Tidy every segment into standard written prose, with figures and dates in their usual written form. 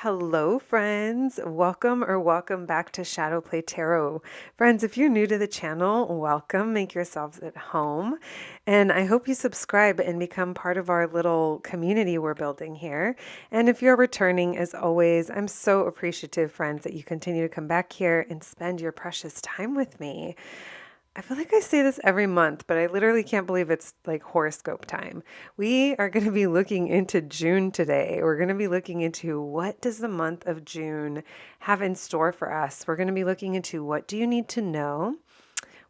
Hello, friends. Welcome back to Shadowplay Tarot. Friends, if you're new to the channel, welcome. Make yourselves at home. And I hope you subscribe and become part of our little community we're building here. And if you're returning, as always, I'm so appreciative, friends, that you continue to come back here and spend your precious time with me. I feel like I say this every month, but I literally can't believe it's like horoscope time. We are going to be looking into June today. We're going to be looking into what does the month of June have in store for us. We're going to be looking into what do you need to know.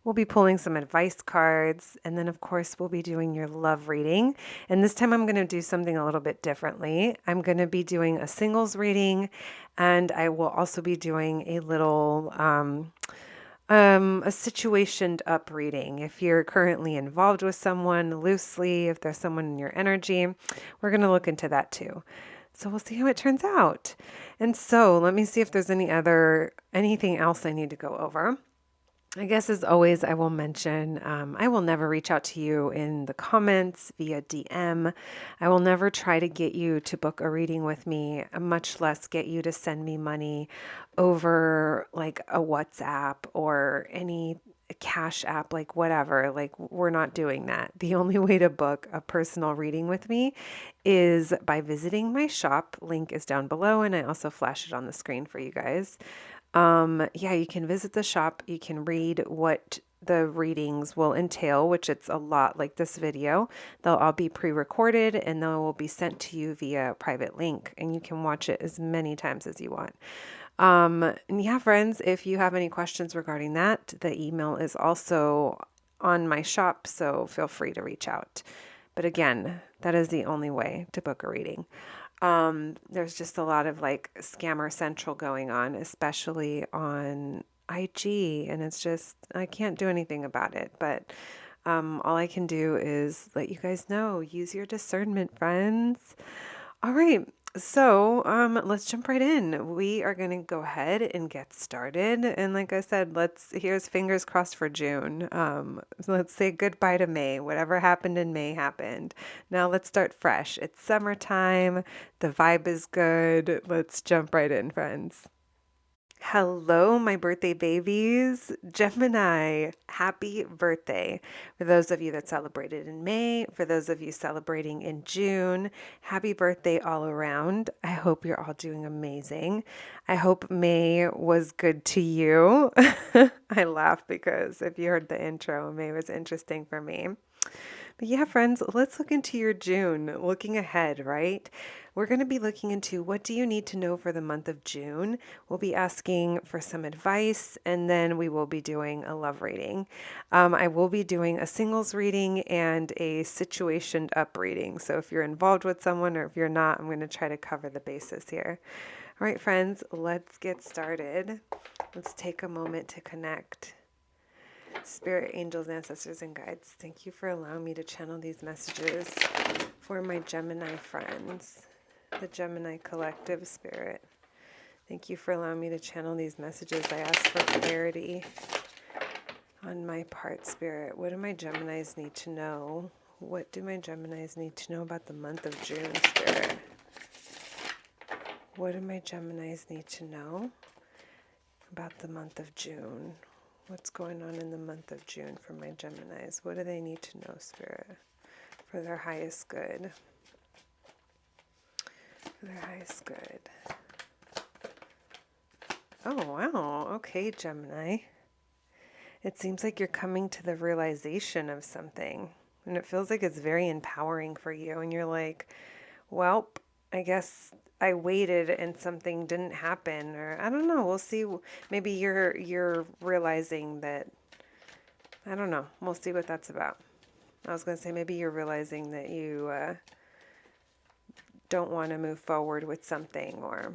We'll be pulling some advice cards, and then of course we'll be doing your love reading. And this time I'm going to do something a little bit differently. I'm going to be doing a singles reading, and I will also be doing a little a situationed up reading. If you're currently involved with someone loosely, if there's someone in your energy, we're going to look into that too. So we'll see how it turns out. And so let me see if there's anything else I need to go over. I guess as always, I will mention I will never reach out to you in the comments via DM. I will never try to get you to book a reading with me, much less get you to send me money over like a WhatsApp or any cash app, like whatever. Like we're not doing that. The only way to book a personal reading with me is by visiting my shop. Link is down below, and I also flash it on the screen for you guys. Yeah, you can visit the shop. You can read what the readings will entail, which it's a lot like this video. They'll all be pre-recorded and they will be sent to you via a private link, and you can watch it as many times as you want. And yeah, friends, if you have any questions regarding that, the email is also on my shop, so feel free to reach out. But again, that is the only way to book a reading. There's just a lot of like scammer central going on, especially on IG, and it's just, I can't do anything about it, but all I can do is let you guys know, use your discernment, friends. All right. So, let's jump right in. We are going to go ahead and get started. And like I said, here's fingers crossed for June. Let's say goodbye to May. Whatever happened in May happened. Now let's start fresh. It's summertime. The vibe is good. Let's jump right in, friends. Hello, my birthday babies. Gemini, happy birthday. For those of you that celebrated in May, for those of you celebrating in June, happy birthday all around. I hope you're all doing amazing. I hope May was good to you. I laugh because if you heard the intro, May was interesting for me. But yeah, friends, let's look into your June, looking ahead, right? We're going to be looking into what do you need to know for the month of June. We'll be asking for some advice, and then we will be doing a love reading. I will be doing a singles reading and a situationed up reading. So if you're involved with someone or if you're not, I'm going to try to cover the bases here. All right, friends, let's get started. Let's take a moment to connect. Spirit, angels, ancestors, and guides, thank you for allowing me to channel these messages for my Gemini friends, the Gemini collective spirit. Thank you for allowing me to channel these messages. I ask for clarity on my part, Spirit. What do my Geminis need to know? What do my Geminis need to know about the month of June, Spirit? What do my Geminis need to know about the month of June? What's going on in the month of June for my Geminis? What do they need to know, Spirit, for their highest good? For their highest good. Oh, wow. Okay, Gemini. It seems like you're coming to the realization of something, and it feels like it's very empowering for you, and you're like, well, I guess I waited and something didn't happen, or I don't know. We'll see. Maybe you're realizing that, I don't know. We'll see what that's about. I was going to say maybe you're realizing that you don't want to move forward with something, or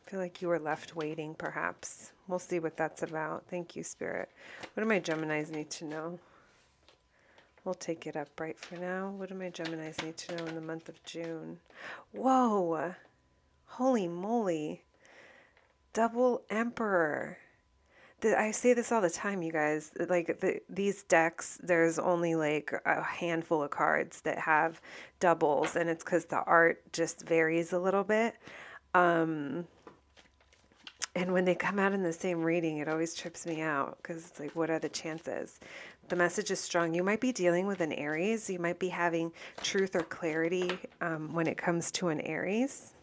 feel like you were left waiting perhaps. We'll see what that's about. Thank you, Spirit. What do my Geminis need to know? We'll take it up right for now. What do my Geminis need to know in the month of June? Whoa! Holy moly. Double Emperor. I say this all the time, you guys. Like these decks, there's only like a handful of cards that have doubles, and it's because the art just varies a little bit. And when they come out in the same reading, it always trips me out because it's like, what are the chances? The message is strong. You might be dealing with an Aries. You might be having truth or clarity when it comes to an Aries.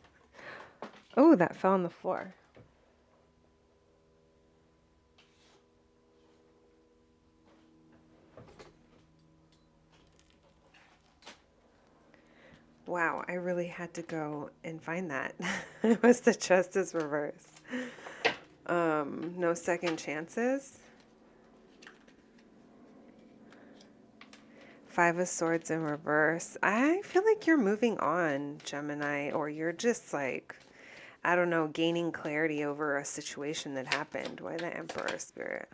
Oh, that fell on the floor. Wow, I really had to go and find that. It was the Justice reverse. No second chances. Five of Swords in reverse. I feel like you're moving on, Gemini, or you're just like, I don't know, gaining clarity over a situation that happened. Why the Emperor, Spirit?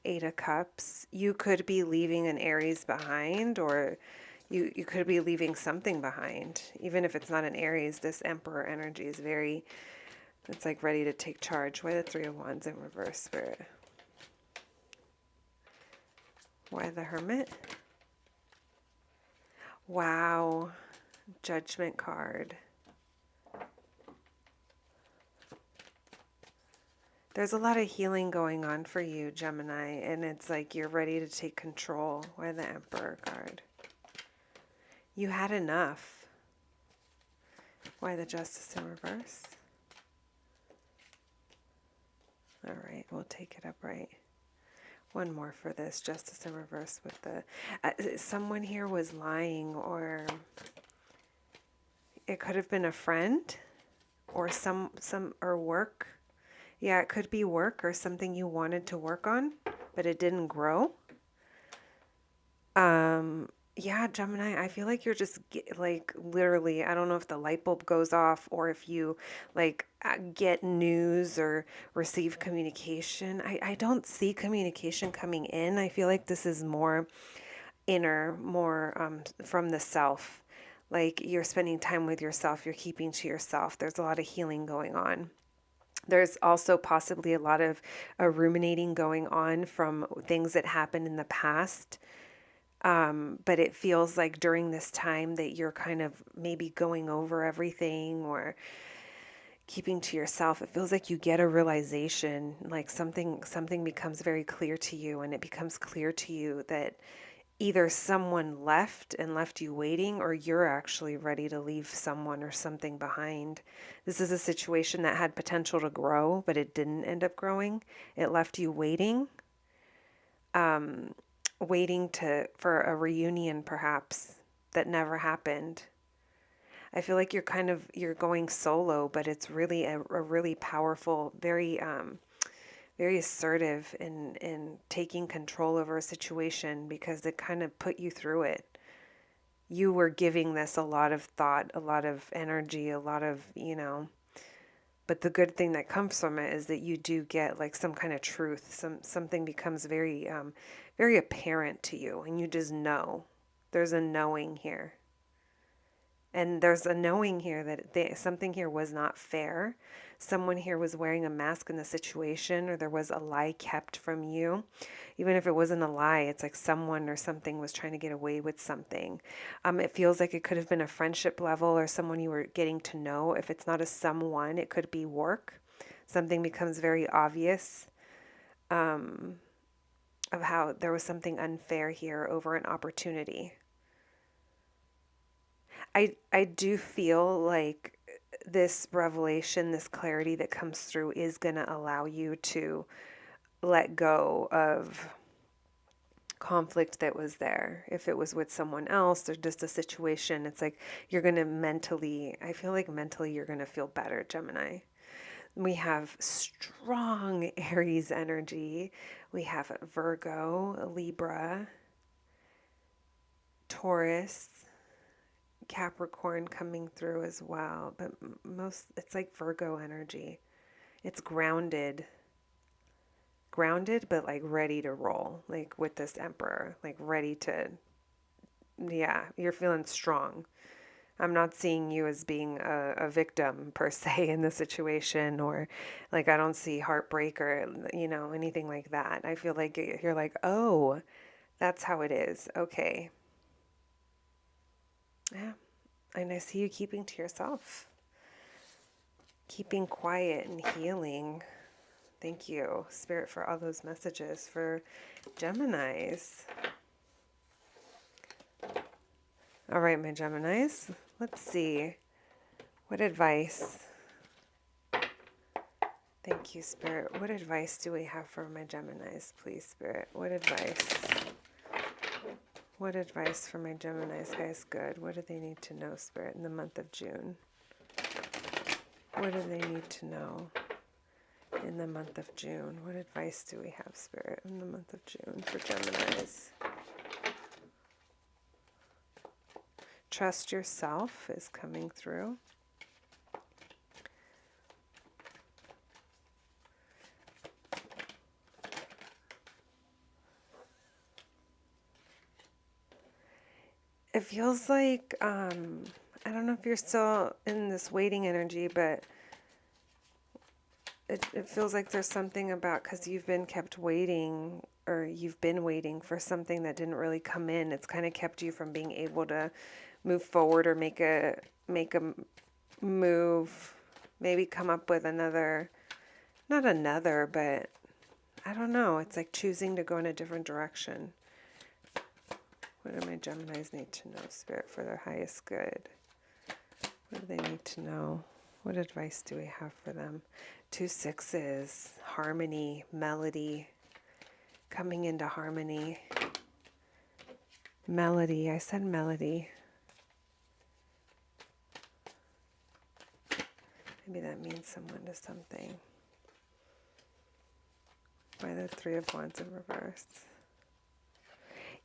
Eight of Cups. You could be leaving an Aries behind, or you could be leaving something behind. Even if it's not an Aries, this Emperor energy is very, it's like ready to take charge. Why the Three of Wands in reverse, Spirit? Why the Hermit? Wow. Judgment card. There's a lot of healing going on for you, Gemini, and it's like you're ready to take control. Why the Emperor card? You had enough. Why the Justice in reverse? All right, we'll take it upright. One more for this, Justice in reverse with the... someone here was lying, or it could have been a friend or or work. Yeah, it could be work or something you wanted to work on, but it didn't grow. Yeah, Gemini, I feel like you're just like literally, I don't know if the light bulb goes off or if you like get news or receive communication. I don't see communication coming in. I feel like this is more inner, more from the self. Like you're spending time with yourself, you're keeping to yourself. There's a lot of healing going on. There's also possibly a lot of ruminating going on from things that happened in the past. But it feels like during this time that you're kind of maybe going over everything or keeping to yourself. It feels like you get a realization, like something becomes very clear to you, and it becomes clear to you that either someone left and left you waiting, or you're actually ready to leave someone or something behind. This is a situation that had potential to grow, but it didn't end up growing. It left you waiting. Waiting for a reunion perhaps that never happened. I feel like you're going solo, but it's really a really powerful, very assertive in taking control over a situation, because it kind of put you through it. You were giving this a lot of thought, a lot of energy, a lot of, but the good thing that comes from it is that you do get like some kind of truth. Something becomes very apparent to you, and you just know. There's a knowing here. And there's a knowing here that something here was not fair. Someone here was wearing a mask in the situation, or there was a lie kept from you. Even if it wasn't a lie, it's like someone or something was trying to get away with something. It feels like it could have been a friendship level or someone you were getting to know. If it's not a someone, it could be work. Something becomes very obvious of how there was something unfair here over an opportunity. I do feel like this revelation, this clarity that comes through is going to allow you to let go of conflict that was there. If it was with someone else or just a situation, it's like you're going to mentally, I feel like mentally you're going to feel better, Gemini. We have strong Aries energy. We have Virgo, Libra, Taurus, Capricorn coming through as well, but it's like Virgo energy. It's grounded, but like ready to roll, like with this Emperor, like ready to, yeah, you're feeling strong. I'm not seeing you as being a victim per se in the situation, or like I don't see heartbreak or, anything like that. I feel like you're like, oh, that's how it is. Okay. Yeah. And I see you keeping to yourself. keeping quiet and healing. Thank you, Spirit, for all those messages for Geminis. All right, my Geminis, let's see. What advice? Thank you, Spirit. What advice do we have for my Geminis, please, Spirit? What advice? What advice for my Geminis, guys? Good. What do they need to know, Spirit, in the month of June? What do they need to know in the month of June? What advice do we have, Spirit, in the month of June for Geminis? Trust yourself is coming through. It feels like, I don't know if you're still in this waiting energy, but it feels like there's something about, because you've been kept waiting, or you've been waiting for something that didn't really come in. It's kind of kept you from being able to move forward or make a move, maybe come up with another, not another, but I don't know. It's like choosing to go in a different direction. What do my Geminis need to know, Spirit, for their highest good? What do they need to know? What advice do we have for them? 2 6s, harmony, melody, coming into harmony. Melody, I said melody. Maybe that means someone to something. Why the 3 of Wands in reverse?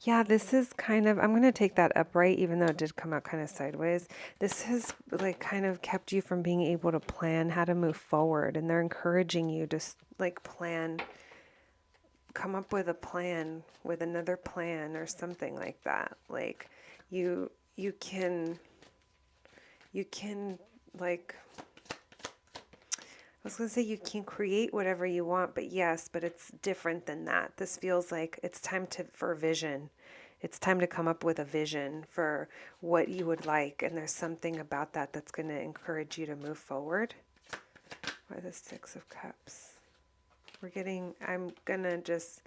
Yeah, this is kind of, I'm going to take that upright, even though it did come out kind of sideways. This has like kind of kept you from being able to plan how to move forward. And they're encouraging you to like plan, come up with a plan, with another plan or something like that. Like you can like, I was going to say you can create whatever you want, but yes, but it's different than that. This feels like it's time for vision. It's time to come up with a vision for what you would like. And there's something about that that's going to encourage you to move forward. Why the 6 of Cups? I'm going to just,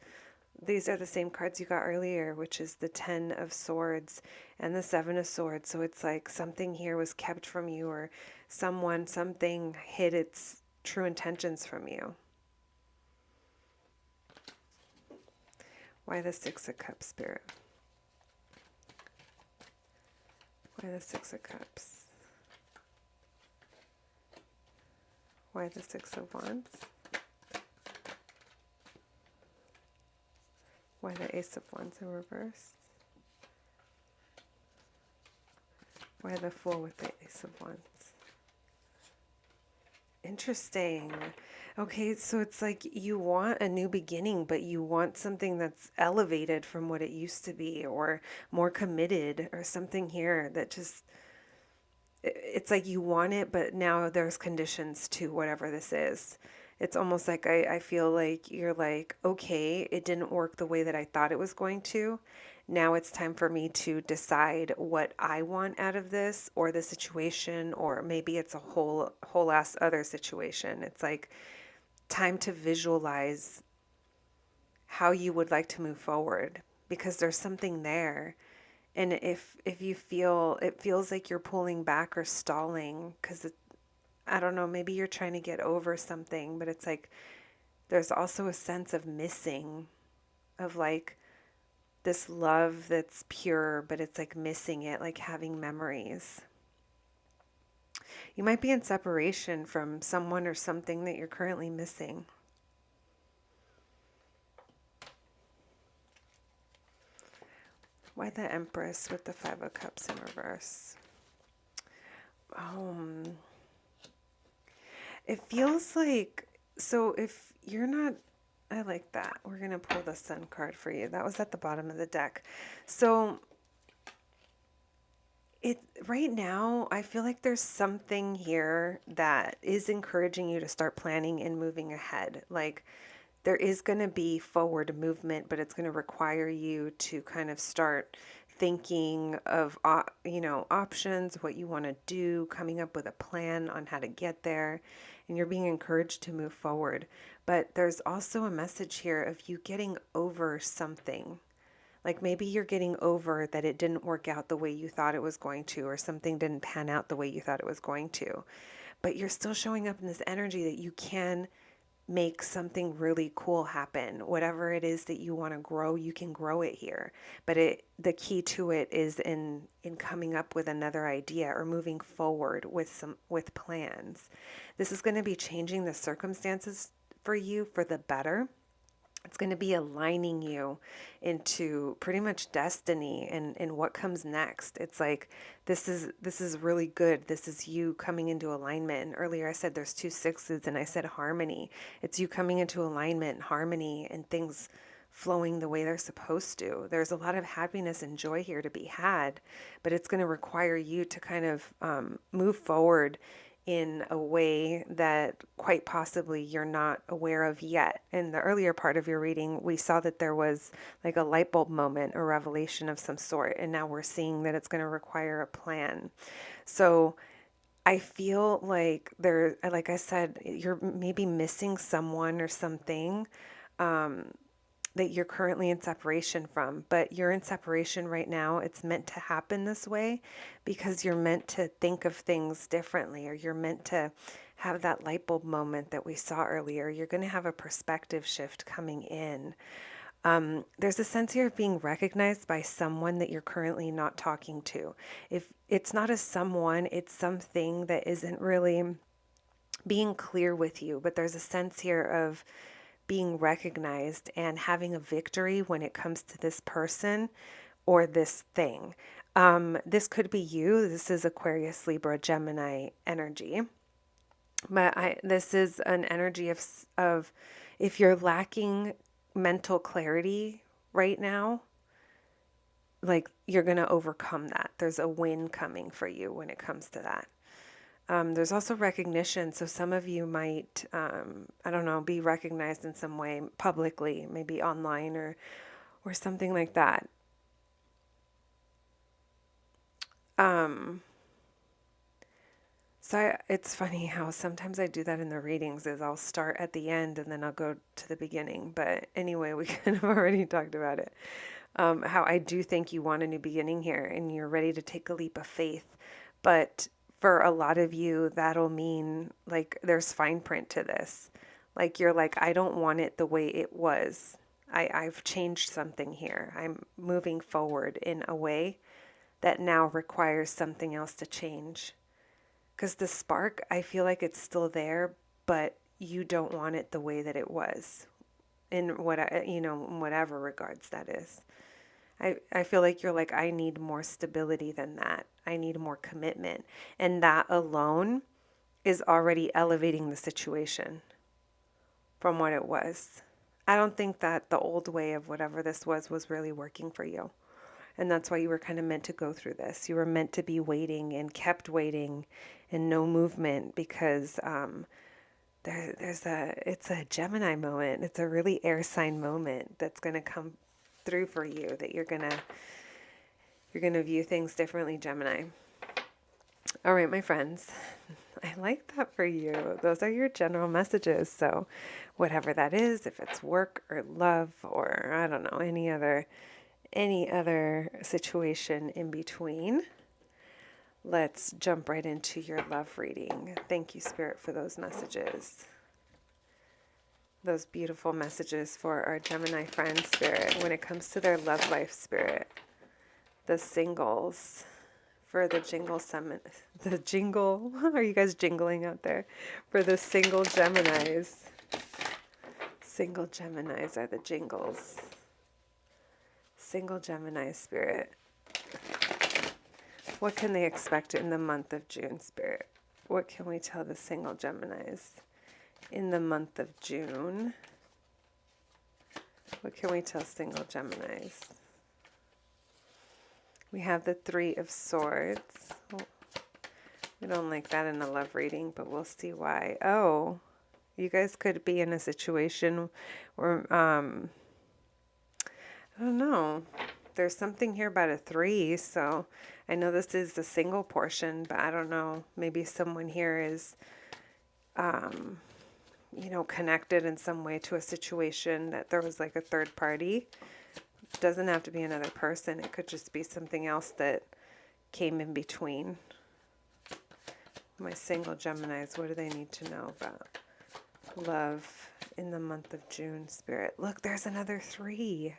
these are the same cards you got earlier, which is the 10 of Swords and the 7 of Swords. So it's like something here was kept from you, or something hid its true intentions from you. Why the 6 of Cups, Spirit? Why the 6 of Cups? Why the 6 of Wands? Why the Ace of Wands in reverse? Why the Fool with the Ace of Wands? Interesting. Okay, so it's like you want a new beginning, but you want something that's elevated from what it used to be, or more committed, or something here that just, it's like you want it, but now there's conditions to whatever this is. It's almost like I feel like you're like, okay, it didn't work the way that I thought it was going to. Now it's time for me to decide what I want out of this, or the situation, or maybe it's a whole ass other situation. It's like time to visualize how you would like to move forward, because there's something there. And if you feel, it feels like you're pulling back or stalling, because I don't know, maybe you're trying to get over something, but it's like there's also a sense of missing, of like this love that's pure, but it's like missing it, like having memories. You might be in separation from someone or something that you're currently missing. Why the Empress with the 5 of Cups in reverse? It feels like, so if you're not, I like that. We're going to pull the Sun card for you. That was at the bottom of the deck. So right now, I feel like there's something here that is encouraging you to start planning and moving ahead. Like there is going to be forward movement, but it's going to require you to kind of start thinking of, you know, options, what you want to do, coming up with a plan on how to get there, and you're being encouraged to move forward. But there's also a message here of you getting over something. Like maybe you're getting over that it didn't work out the way you thought it was going to, or something didn't pan out the way you thought it was going to. But you're still showing up in this energy that you can make something really cool happen. Whatever it is that you want to grow, you can grow it here. But the key to it is in coming up with another idea or moving forward with plans. This is going to be changing the circumstances for you for the better. It's going to be aligning you into pretty much destiny and what comes next. It's like this is really good. This is you coming into alignment. And earlier I said there's 2 sixes and I said harmony. It's you coming into alignment, harmony, and things flowing the way they're supposed to. There's a lot of happiness and joy here to be had, but it's going to require you to kind of move forward in a way that quite possibly you're not aware of yet. In the earlier part of your reading, we saw that there was like a light bulb moment, a revelation of some sort, and now we're seeing that it's going to require a plan. So I feel like like I said, you're maybe missing someone or something that you're currently in separation from, but you're in separation right now. It's meant to happen this way because you're meant to think of things differently, or you're meant to have that light bulb moment that we saw earlier. You're going to have a perspective shift coming in. There's a sense here of being recognized by someone that you're currently not talking to. If it's not a someone, it's something that isn't really being clear with you, but there's a sense here of being recognized and having a victory when it comes to this person or this thing. This could be you. This is Aquarius, Libra, Gemini energy. But this is an energy of if you're lacking mental clarity right now, like you're going to overcome that. There's a win coming for you when it comes to that. There's also recognition. So some of you might, I don't know, be recognized in some way publicly, maybe online or something like that. It's funny how sometimes I do that in the readings is I'll start at the end and then I'll go to the beginning. But anyway, we kind of already talked about it. How I do think you want a new beginning here and you're ready to take a leap of faith. But for a lot of you, that'll mean like there's fine print to this. Like you're like, I don't want it the way it was. I've changed something here. I'm moving forward in a way that now requires something else to change. Because the spark, I feel like it's still there, but you don't want it the way that it was. In whatever regards that is. I feel like you're like, I need more stability than that. I need more commitment. And that alone is already elevating the situation from what it was. I don't think that the old way of whatever this was really working for you. And that's why you were kind of meant to go through this. You were meant to be waiting and kept waiting and no movement because it's a Gemini moment. It's a really air sign moment that's going to come through for you, that you're gonna view things differently, Gemini. All right, my friends, I like that for you. Those are your general messages. So whatever that is, if it's work or love or I don't know, any other situation in between, let's jump right into your love reading. Thank you, Spirit, for those messages. Those beautiful messages for our Gemini friends, Spirit, when it comes to their love life, Spirit. The singles for the jingle, are you guys jingling out there? For the single Geminis. Single Geminis are the jingles. Single Gemini, Spirit. What can they expect in the month of June, Spirit? What can we tell the single Geminis in the month of June? What can we tell single Geminis? We have the Three of Swords. Oh, we don't like that in a love reading, but we'll see why. Oh, you guys could be in a situation where, I don't know. there's something here about a 3, so I know this is the single portion, but I don't know, maybe someone here is, you know, connected in some way to a situation that there was like a third party. It doesn't have to be another person. It could just be something else that came in between. My single Geminis, what do they need to know about love in the month of June, Spirit? Look, there's another 3.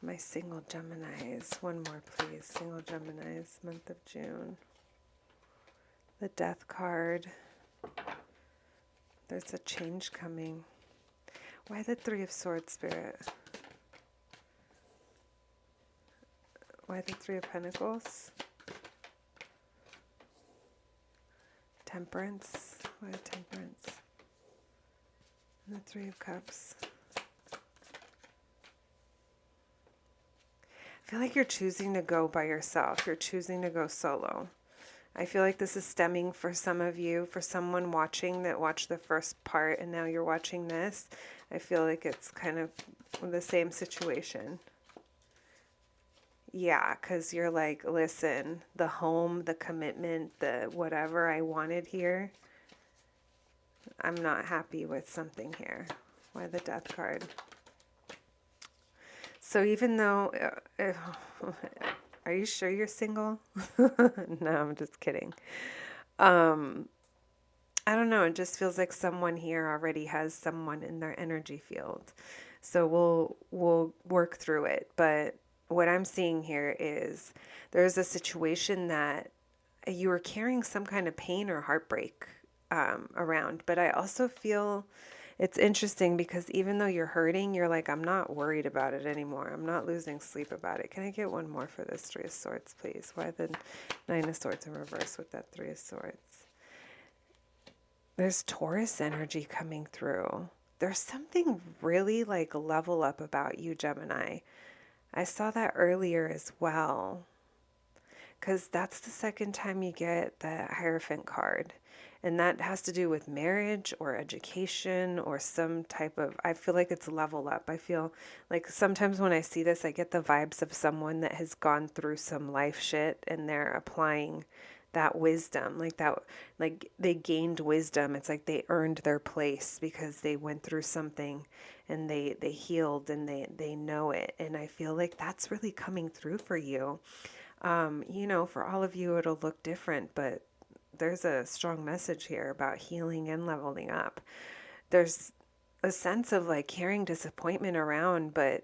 My single Geminis. One more, please. Single Geminis, month of June. The Death card. There's a change coming. Why the 3 of Swords, Spirit? Why the 3 of Pentacles? Temperance. Why the Temperance? And the 3 of Cups. I feel like you're choosing to go by yourself. You're choosing to go solo. I feel like this is stemming for some of you, for someone watching that watched the first part and now you're watching this. I feel like it's kind of the same situation. Yeah, because you're like, listen, the home, the commitment, the whatever I wanted here, I'm not happy with something here. Why the Death card? So even though, are you sure you're single? No, I'm just kidding. I don't know. It just feels like someone here already has someone in their energy field. So we'll work through it. But what I'm seeing here is there's a situation that you were carrying some kind of pain or heartbreak around. But I also feel it's interesting because even though you're hurting, you're like, I'm not worried about it anymore. I'm not losing sleep about it. Can I get one more for this 3 of Swords, please? Why the 9 of Swords in reverse with that 3 of Swords? There's Taurus energy coming through. There's something really like level up about you, Gemini. I saw that earlier as well. Because that's the second time you get the Hierophant card. And that has to do with marriage or education or some type of, I feel like it's level up. I feel like sometimes when I see this, I get the vibes of someone that has gone through some life shit and they're applying that wisdom, like that, like they gained wisdom. It's like they earned their place because they went through something and they healed and they know it. And I feel like that's really coming through for you. You know, for all of you, it'll look different, but there's a strong message here about healing and leveling up. There's a sense of like carrying disappointment around, but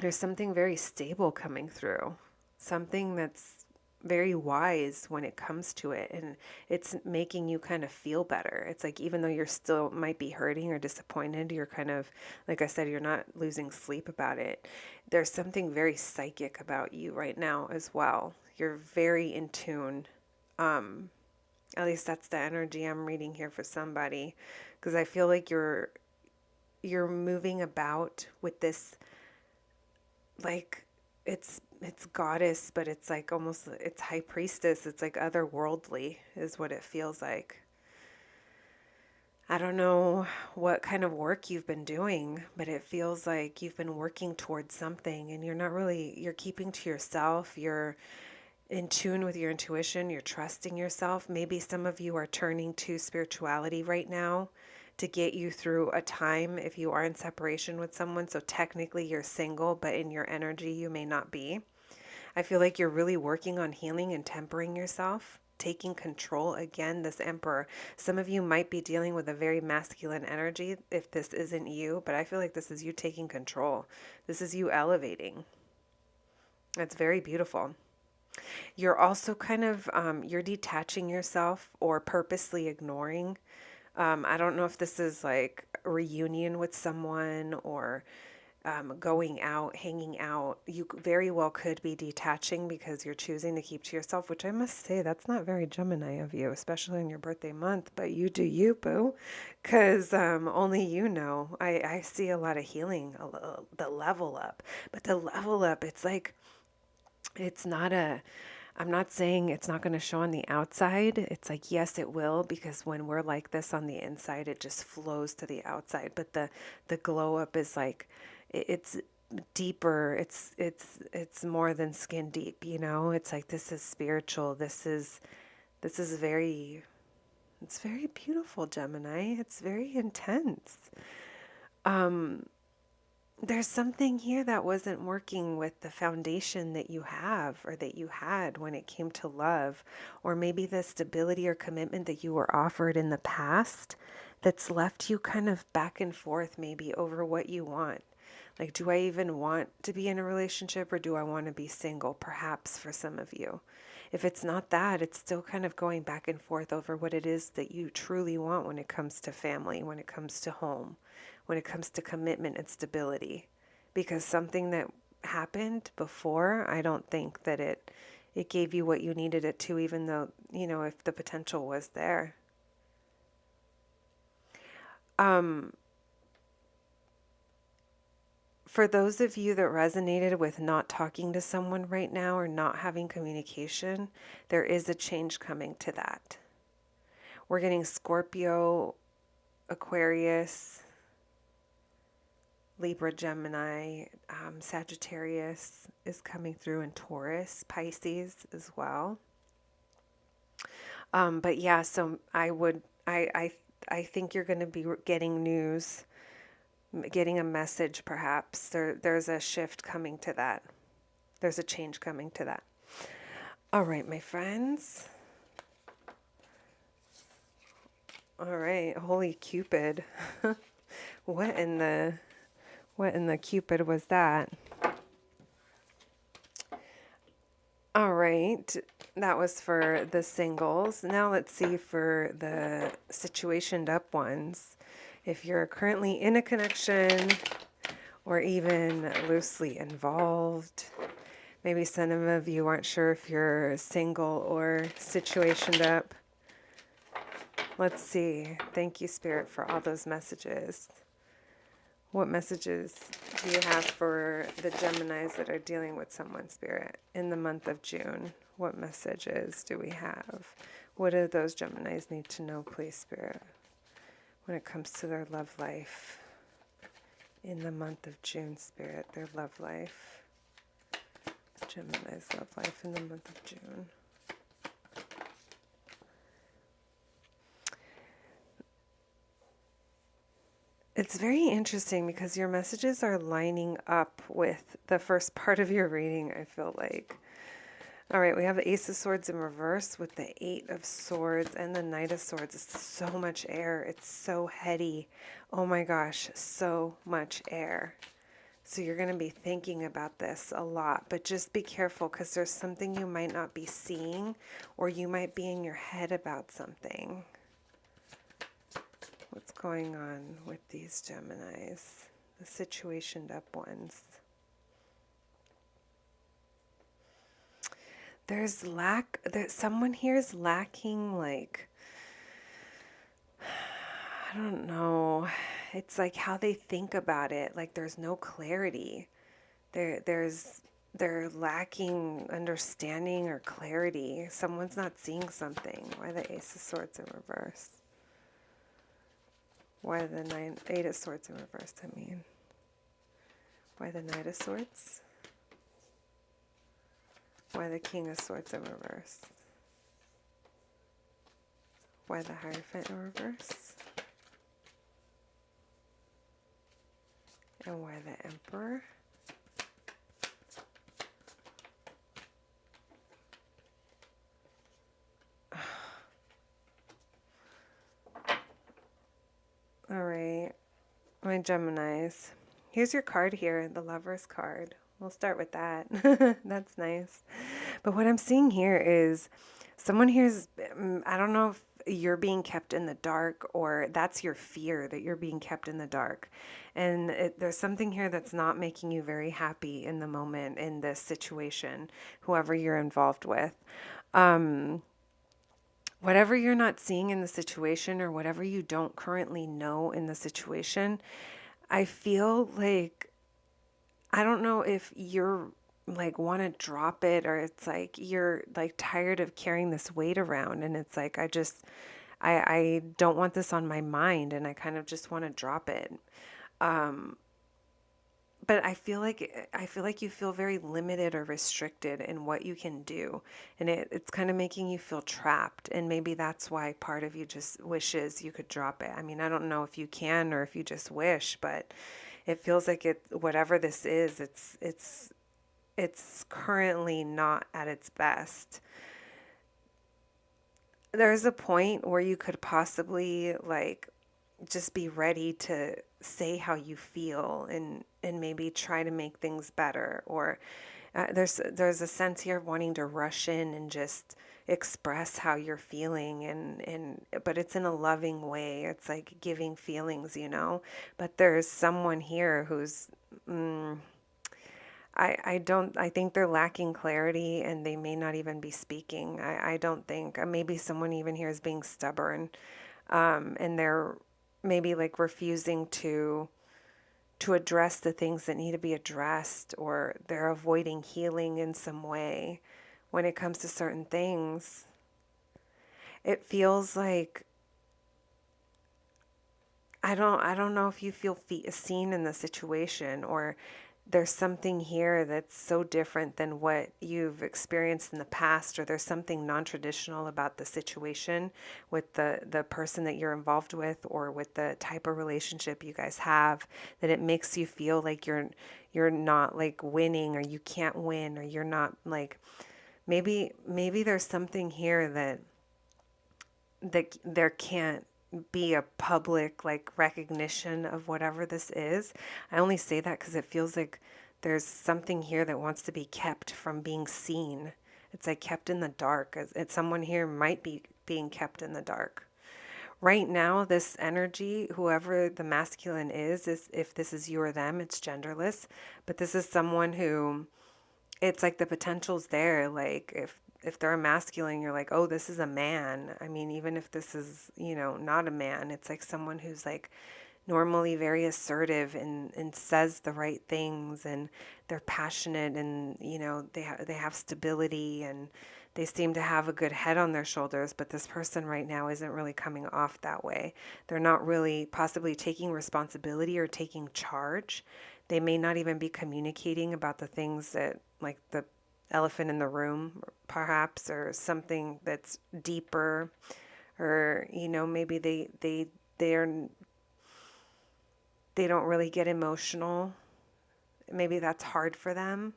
there's something very stable coming through, something that's very wise when it comes to it, and it's making you kind of feel better. It's like even though you're still might be hurting or disappointed, you're kind of, like I said, you're not losing sleep about it. There's something very psychic about you right now as well. You're very in tune. At least that's the energy I'm reading here for somebody, because I feel like you're moving about with this, like it's goddess, but it's like almost, it's high priestess. It's like otherworldly is what it feels like. I don't know what kind of work you've been doing, but it feels like you've been working towards something and you're not really, you're keeping to yourself. You're in tune with your intuition. You're trusting yourself. Maybe some of you are turning to spirituality right now to get you through a time if you are in separation with someone. So technically you're single, but in your energy you may not be. I feel like you're really working on healing and tempering yourself, taking control. Again, this Emperor, some of you might be dealing with a very masculine energy if this isn't you, but I feel like this is you taking control. This is you elevating. It's very beautiful. You're also kind of, you're detaching yourself or purposely ignoring. I don't know if this is like a reunion with someone or going out, hanging out. You very well could be detaching because you're choosing to keep to yourself, which I must say, that's not very Gemini of you, especially in your birthday month, but you do you, boo, because only you know. I see a lot of healing, the level up, but the level up, it's like, it's not a, I'm not saying it's not going to show on the outside. It's like, yes, it will, because when we're like this on the inside, it just flows to the outside. But the glow up is like, it's deeper. It's more than skin deep, you know? It's like, this is spiritual. This is very, it's very beautiful, Gemini. It's very intense. There's something here that wasn't working with the foundation that you have or that you had when it came to love, or maybe the stability or commitment that you were offered in the past that's left you kind of back and forth maybe over what you want. Like, do I even want to be in a relationship, or do I want to be single? Perhaps for some of you. If it's not that, it's still kind of going back and forth over what it is that you truly want when it comes to family, when it comes to home, when it comes to commitment and stability. Because something that happened before, I don't think that it gave you what you needed it to, even though, you know, if the potential was there. For those of you that resonated with not talking to someone right now or not having communication, there is a change coming to that. We're getting Scorpio, Aquarius, Libra, Gemini, Sagittarius is coming through, and Taurus, Pisces as well. But yeah, so I think you're going to be getting news, getting a message perhaps. There's a shift coming to that. There's a change coming to that. All right, my friends. All right, Holy Cupid. What in the Cupid was that? All right, that was for the singles. Now let's see for the situationed up ones. If you're currently in a connection or even loosely involved, maybe some of you aren't sure if you're single or situationed up. Let's see. Thank you, Spirit, for all those messages. What messages do you have for the Geminis that are dealing with someone, Spirit, in the month of June? What messages do we have? What do those Geminis need to know, please, Spirit, when it comes to their love life in the month of June, Spirit, their love life? Gemini's love life in the month of June. It's very interesting because your messages are lining up with the first part of your reading, I feel like. All right, we have the Ace of Swords in reverse with the Eight of Swords and the Knight of Swords. It's so much air. It's so heady. Oh my gosh, so much air. So you're going to be thinking about this a lot, but just be careful because there's something you might not be seeing, or you might be in your head about something. What's going on with these Geminis, the situationed up ones? There's someone here is lacking, like, I don't know. It's like how they think about it. Like there's no clarity. They're lacking understanding or clarity. Someone's not seeing something. Why the Ace of Swords in reverse? Why the Eight of Swords in reverse, I mean. Why the Knight of Swords? Why the King of Swords in reverse? Why the Hierophant in reverse? And why the Emperor? All right, my Geminis. Here's your card here, the Lover's card. We'll start with that. That's nice. But what I'm seeing here is someone here's, I don't know if you're being kept in the dark, or that's your fear that you're being kept in the dark. And there's something here that's not making you very happy in the moment in this situation, whoever you're involved with. Whatever you're not seeing in the situation, or whatever you don't currently know in the situation, I feel like, I don't know if you're like want to drop it, or it's like you're like tired of carrying this weight around, and it's like I don't want this on my mind, and I kind of just want to drop it. But I feel like you feel very limited or restricted in what you can do, and it's kind of making you feel trapped, and maybe that's why part of you just wishes you could drop it. I mean, I don't know if you can or if you just wish, but it feels like whatever this is, it's currently not at its best. There's a point where you could possibly like just be ready to say how you feel, and maybe try to make things better, or there's a sense here of wanting to rush in and just express how you're feeling, and but it's in a loving way. It's like giving feelings, but there's someone here who's I think they're lacking clarity, and they may not even be speaking. I don't think, maybe someone even here is being stubborn, and they're maybe like refusing to address the things that need to be addressed, or they're avoiding healing in some way when it comes to certain things. It feels like I don't know if you feel seen in the situation, or there's something here that's so different than what you've experienced in the past, or there's something non-traditional about the situation with the person that you're involved with, or with the type of relationship you guys have, that it makes you feel like you're not like winning, or you can't win, or you're not like, maybe there's something here that there can't be a public like recognition of whatever this is. I only say that because it feels like there's something here that wants to be kept from being seen. It's like kept in the dark. Someone here might be being kept in the dark. Right now, this energy, whoever the masculine is if this is you or them, it's genderless, but this is someone who, it's like the potential's there. Like if they're a masculine, you're like, oh, this is a man. I mean, even if this is, not a man, it's like someone who's like normally very assertive, and says the right things, and they're passionate, and they have stability, and they seem to have a good head on their shoulders. But this person right now isn't really coming off that way. They're not really possibly taking responsibility or taking charge. They may not even be communicating about the things that, like the elephant in the room, perhaps, or something that's deeper, or maybe they're they don't really get emotional. Maybe that's hard for them,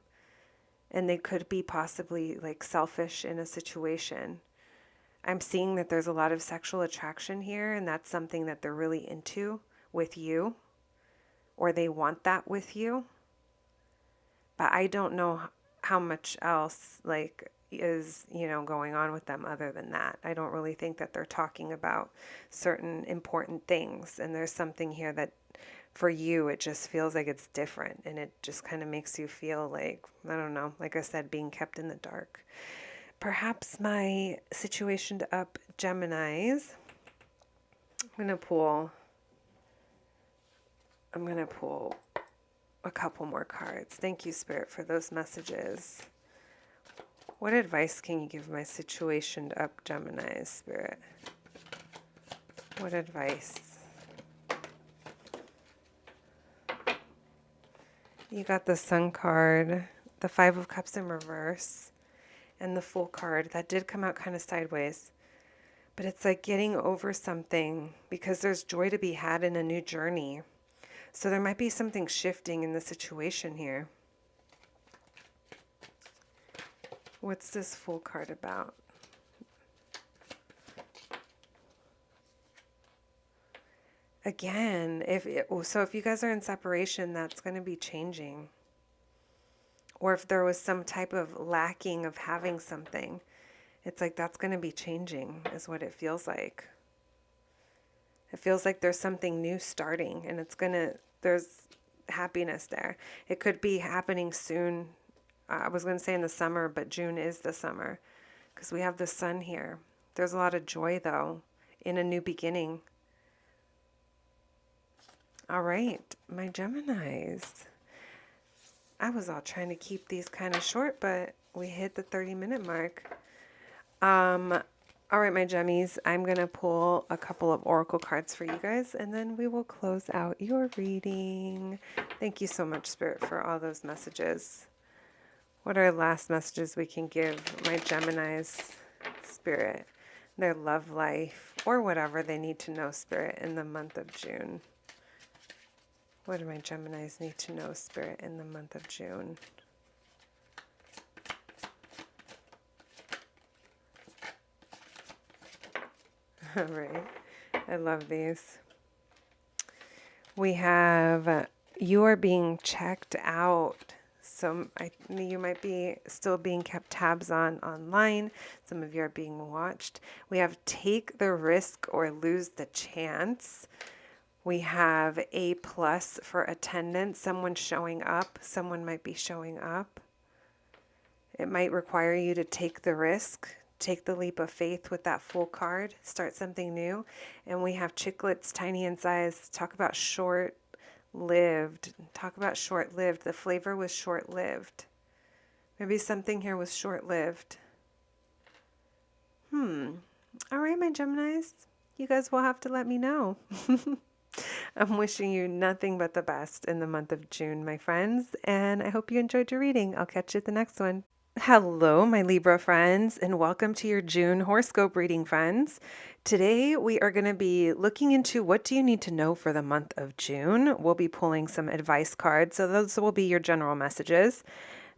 and they could be possibly like selfish in a situation. I'm seeing that there's a lot of sexual attraction here, and that's something that they're really into with you, or they want that with you. But I don't know how much else like is going on with them other than that. I don't really think that they're talking about certain important things, and there's something here that for you it just feels like it's different, and it just kind of makes you feel like, I don't know, like I said, being kept in the dark. Perhaps my situationed up Geminis. I'm gonna pull a couple more cards. Thank you, Spirit, for those messages. What advice can you give my situationed up Gemini, Spirit? What advice? You got the Sun card, the Five of Cups in reverse, and the Fool card. That did come out kind of sideways. But it's like getting over something, because there's joy to be had in a new journey. So there might be something shifting in the situation here. What's this Fool card about? Again, if you guys are in separation, that's going to be changing. Or if there was some type of lacking of having something, it's like that's going to be changing, is what it feels like. It feels like there's something new starting, and there's happiness there. It could be happening soon. I was going to say in the summer, but June is the summer, because we have the sun here. There's a lot of joy, though, in a new beginning. All right, my Geminis. I was all trying to keep these kind of short, but we hit the 30-minute mark. All right, my Gemmies, I'm going to pull a couple of oracle cards for you guys, and then we will close out your reading. Thank you so much, Spirit, for all those messages. What are last messages we can give my Gemini's, Spirit, their love life, or whatever they need to know, Spirit, in the month of June? What do my Geminis need to know, Spirit, in the month of June? All right. I love these. We have you are being checked out. So you might be still being kept tabs on online. Some of you are being watched. We have take the risk or lose the chance. We have A+ for attendance. Someone showing up. Someone might be showing up. It might require you to take the risk. Take the leap of faith with that Fool card. Start something new. And we have chiclets, tiny in size. Talk about short-lived. Talk about short-lived. The flavor was short-lived. Maybe something here was short-lived. All right, my Geminis. You guys will have to let me know. I'm wishing you nothing but the best in the month of June, my friends. And I hope you enjoyed your reading. I'll catch you at the next one. Hello, my Libra friends, and welcome to your June horoscope reading, friends. Today, we are going to be looking into what do you need to know for the month of June. We'll be pulling some advice cards, so those will be your general messages.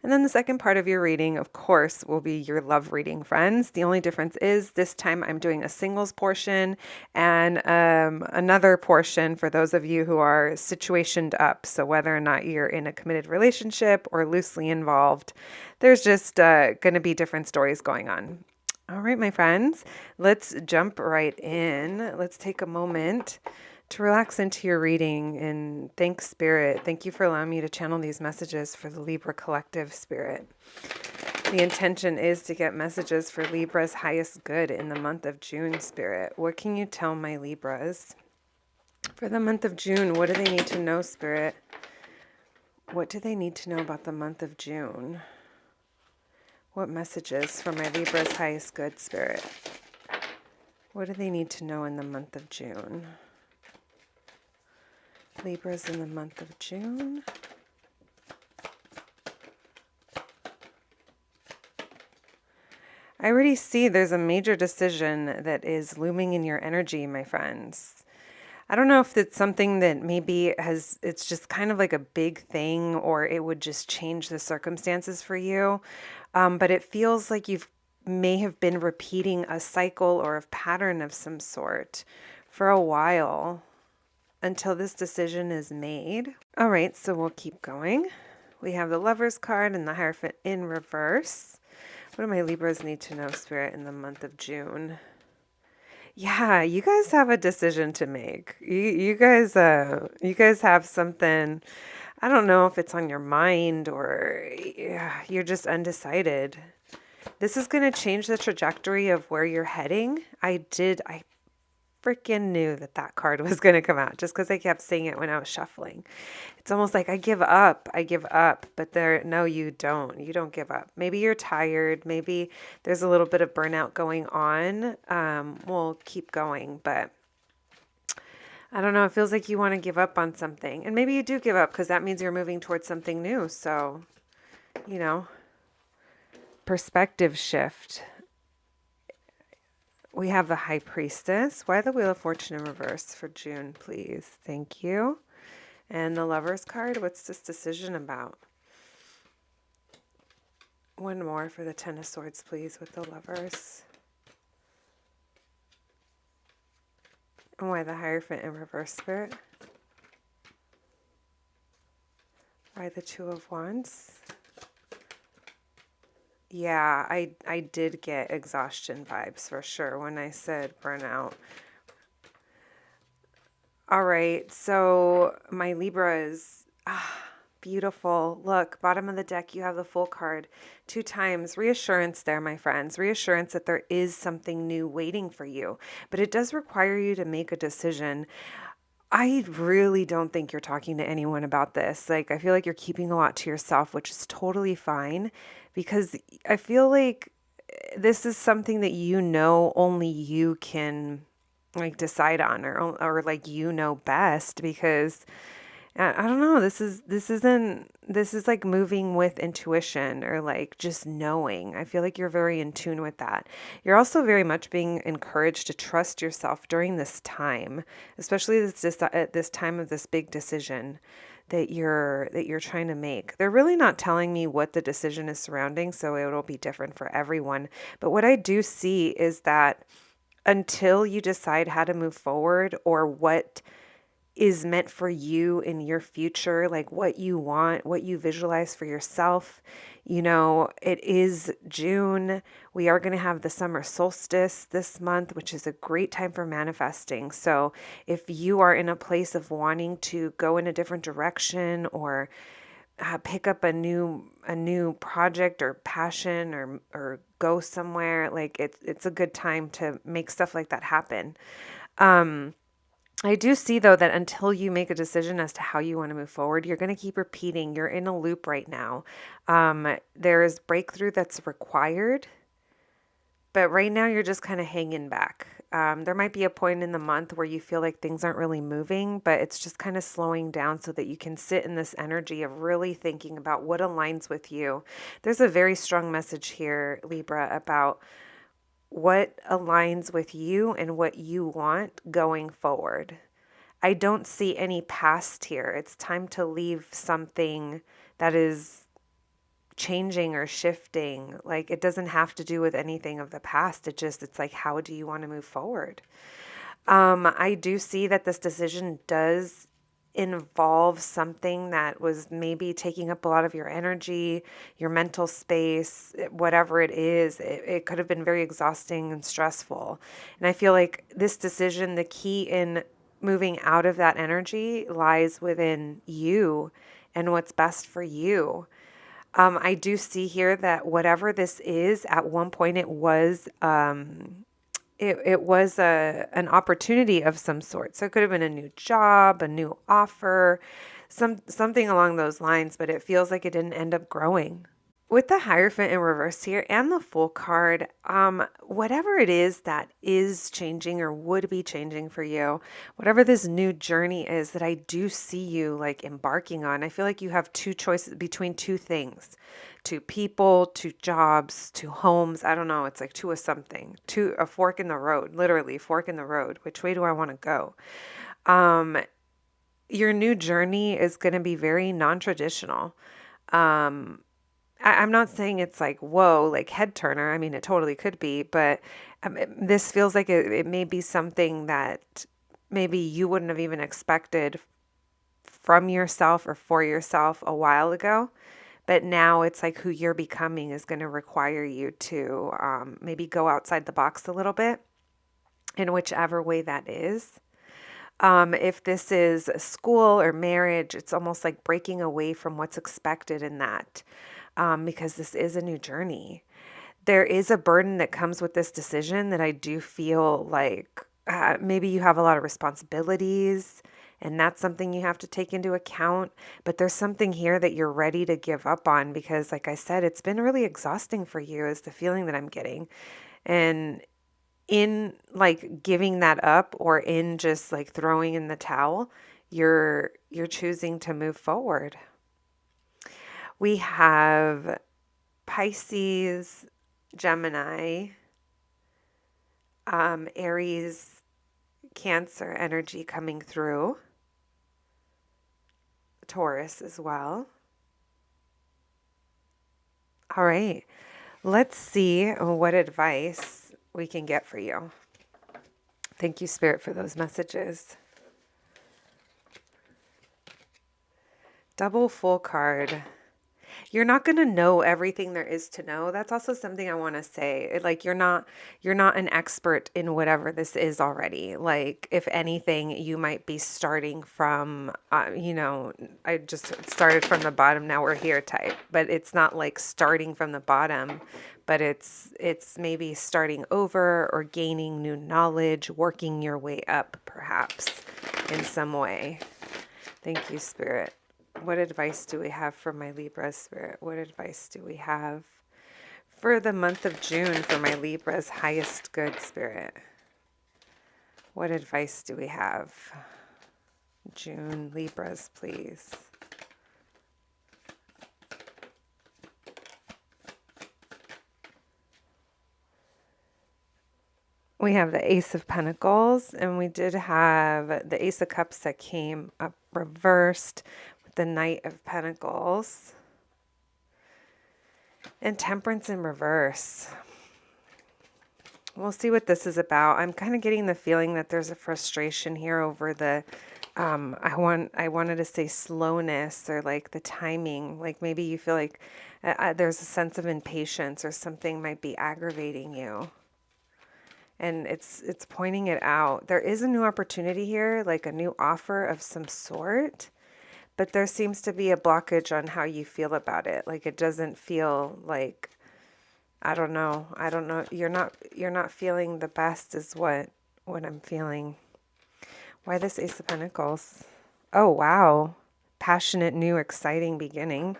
And then the second part of your reading, of course, will be your love reading, friends. The only difference is this time I'm doing a singles portion and another portion for those of you who are situationed up. So whether or not you're in a committed relationship or loosely involved, there's just going to be different stories going on. All right, my friends, let's jump right in. Let's take a moment to relax into your reading and thank Spirit. Thank you for allowing me to channel these messages for the Libra collective, Spirit. The intention is to get messages for Libra's highest good in the month of June, Spirit. What can you tell my Libras? For the month of June, what do they need to know, Spirit? What do they need to know about the month of June? What messages for my Libra's highest good, Spirit? What do they need to know in the month of June? Libras in the month of June. I already see there's a major decision that is looming in your energy, my friends. I don't know if it's something that maybe it's just kind of like a big thing or it would just change the circumstances for you. But it feels like you may have been repeating a cycle or a pattern of some sort for a while until this decision is made. All right, so we'll keep going. We have the Lovers card and the Hierophant in reverse. What do my Libras need to know, Spirit, in the month of June? Yeah, you guys have a decision to make. You guys have something. I don't know if it's on your mind or you're just undecided. This is going to change the trajectory of where you're heading. I freaking knew that card was going to come out just because I kept saying it when I was shuffling. It's almost like I give up, but no, you don't give up. Maybe you're tired. Maybe there's a little bit of burnout going on. We'll keep going, but I don't know. It feels like you want to give up on something, and maybe you do give up because that means you're moving towards something new. So, perspective shift. We have the High Priestess. Why the Wheel of Fortune in reverse for June, please? Thank you. And the Lovers card. What's this decision about? One more for the Ten of Swords, please, with the Lovers. And why the Hierophant in reverse, Spirit? Why the Two of Wands? Yeah, I did get exhaustion vibes for sure when I said burnout. All right, so my Libras, beautiful. Look, bottom of the deck, you have the Fool card 2 times. Reassurance there, my friends. Reassurance that there is something new waiting for you. But it does require you to make a decision. I really don't think you're talking to anyone about this. Like, I feel like you're keeping a lot to yourself, which is totally fine because I feel like this is something that only you can like decide on or like best because I don't know. This is like moving with intuition or like just knowing. I feel like you're very in tune with that. You're also very much being encouraged to trust yourself during this time, especially at this time of this big decision that you're trying to make. They're really not telling me what the decision is surrounding, so it'll be different for everyone. But what I do see is that until you decide how to move forward or what is meant for you in your future, like what you want, what you visualize for yourself. It is June. We are going to have the summer solstice this month, which is a great time for manifesting. So if you are in a place of wanting to go in a different direction or pick up a new project or passion or go somewhere, like it's a good time to make stuff like that happen. Um, I do see, though, that until you make a decision as to how you want to move forward, you're going to keep repeating. You're in a loop right now. There is breakthrough that's required, but right now you're just kind of hanging back. There might be a point in the month where you feel like things aren't really moving, but it's just kind of slowing down so that you can sit in this energy of really thinking about what aligns with you. There's a very strong message here, Libra, about what aligns with you and what you want going forward. I don't see any past here. It's time to leave something that is changing or shifting. Like it doesn't have to do with anything of the past. It's like, how do you want to move forward? I do see that this decision does involve something that was maybe taking up a lot of your energy, your mental space, whatever it is. It could have been very exhausting and stressful. And I feel like this decision, the key in moving out of that energy lies within you and what's best for you. I do see here that whatever this is, at one point it was an opportunity of some sort. So it could have been a new job, a new offer, something along those lines, but it feels like it didn't end up growing. With the Hierophant in reverse here and the Fool card, whatever it is that is changing or would be changing for you, whatever this new journey is that I do see you like embarking on, I feel like you have two choices between two things, two people, two jobs, two homes. I don't know. It's like two of something, two, a fork in the road, literally fork in the road. Which way do I want to go? Um, your new journey is going to be very non-traditional. Um, I'm not saying it's like, whoa, like head turner. I mean, it totally could be, but this feels like it may be something that maybe you wouldn't have even expected from yourself or for yourself a while ago. But now it's like who you're becoming is going to require you to maybe go outside the box a little bit in whichever way that is. If this is school or marriage, it's almost like breaking away from what's expected in that. Because this is a new journey. There is a burden that comes with this decision that I do feel like maybe you have a lot of responsibilities and that's something you have to take into account. But there's something here that you're ready to give up on because, like I said, it's been really exhausting for you, is the feeling that I'm getting. And in like giving that up or in just like throwing in the towel, you're choosing to move forward. We have Pisces, Gemini, Aries, Cancer energy coming through. Taurus as well. All right, let's see what advice we can get for you. Thank you, Spirit, for those messages. Double Fool card. You're not going to know everything there is to know. That's also something I want to say. Like you're not an expert in whatever this is already. Like if anything, you might be starting from, I just started from the bottom. Now we're here type, but it's not like starting from the bottom, but it's maybe starting over or gaining new knowledge, working your way up perhaps. in some way. Thank you, Spirit. What advice do we have for my Libra, Spirit? What advice do we have for the month of June for my Libra's highest good, Spirit? What advice do we have? June Libras, please. We have the Ace of Pentacles, and we did have the Ace of Cups that came up reversed with the Knight of Pentacles. And Temperance in reverse. We'll see what this is about. I'm kind of getting the feeling that there's a frustration here over the, I wanted to say slowness, or like the timing. Like maybe you feel like there's a sense of impatience, or something might be aggravating you. And it's pointing it out. There is a new opportunity here, like a new offer of some sort, but there seems to be a blockage on how you feel about it. Like it doesn't feel like, I don't know. You're not feeling the best is what I'm feeling. Why this Ace of Pentacles? Oh, wow. Passionate, new, exciting beginning.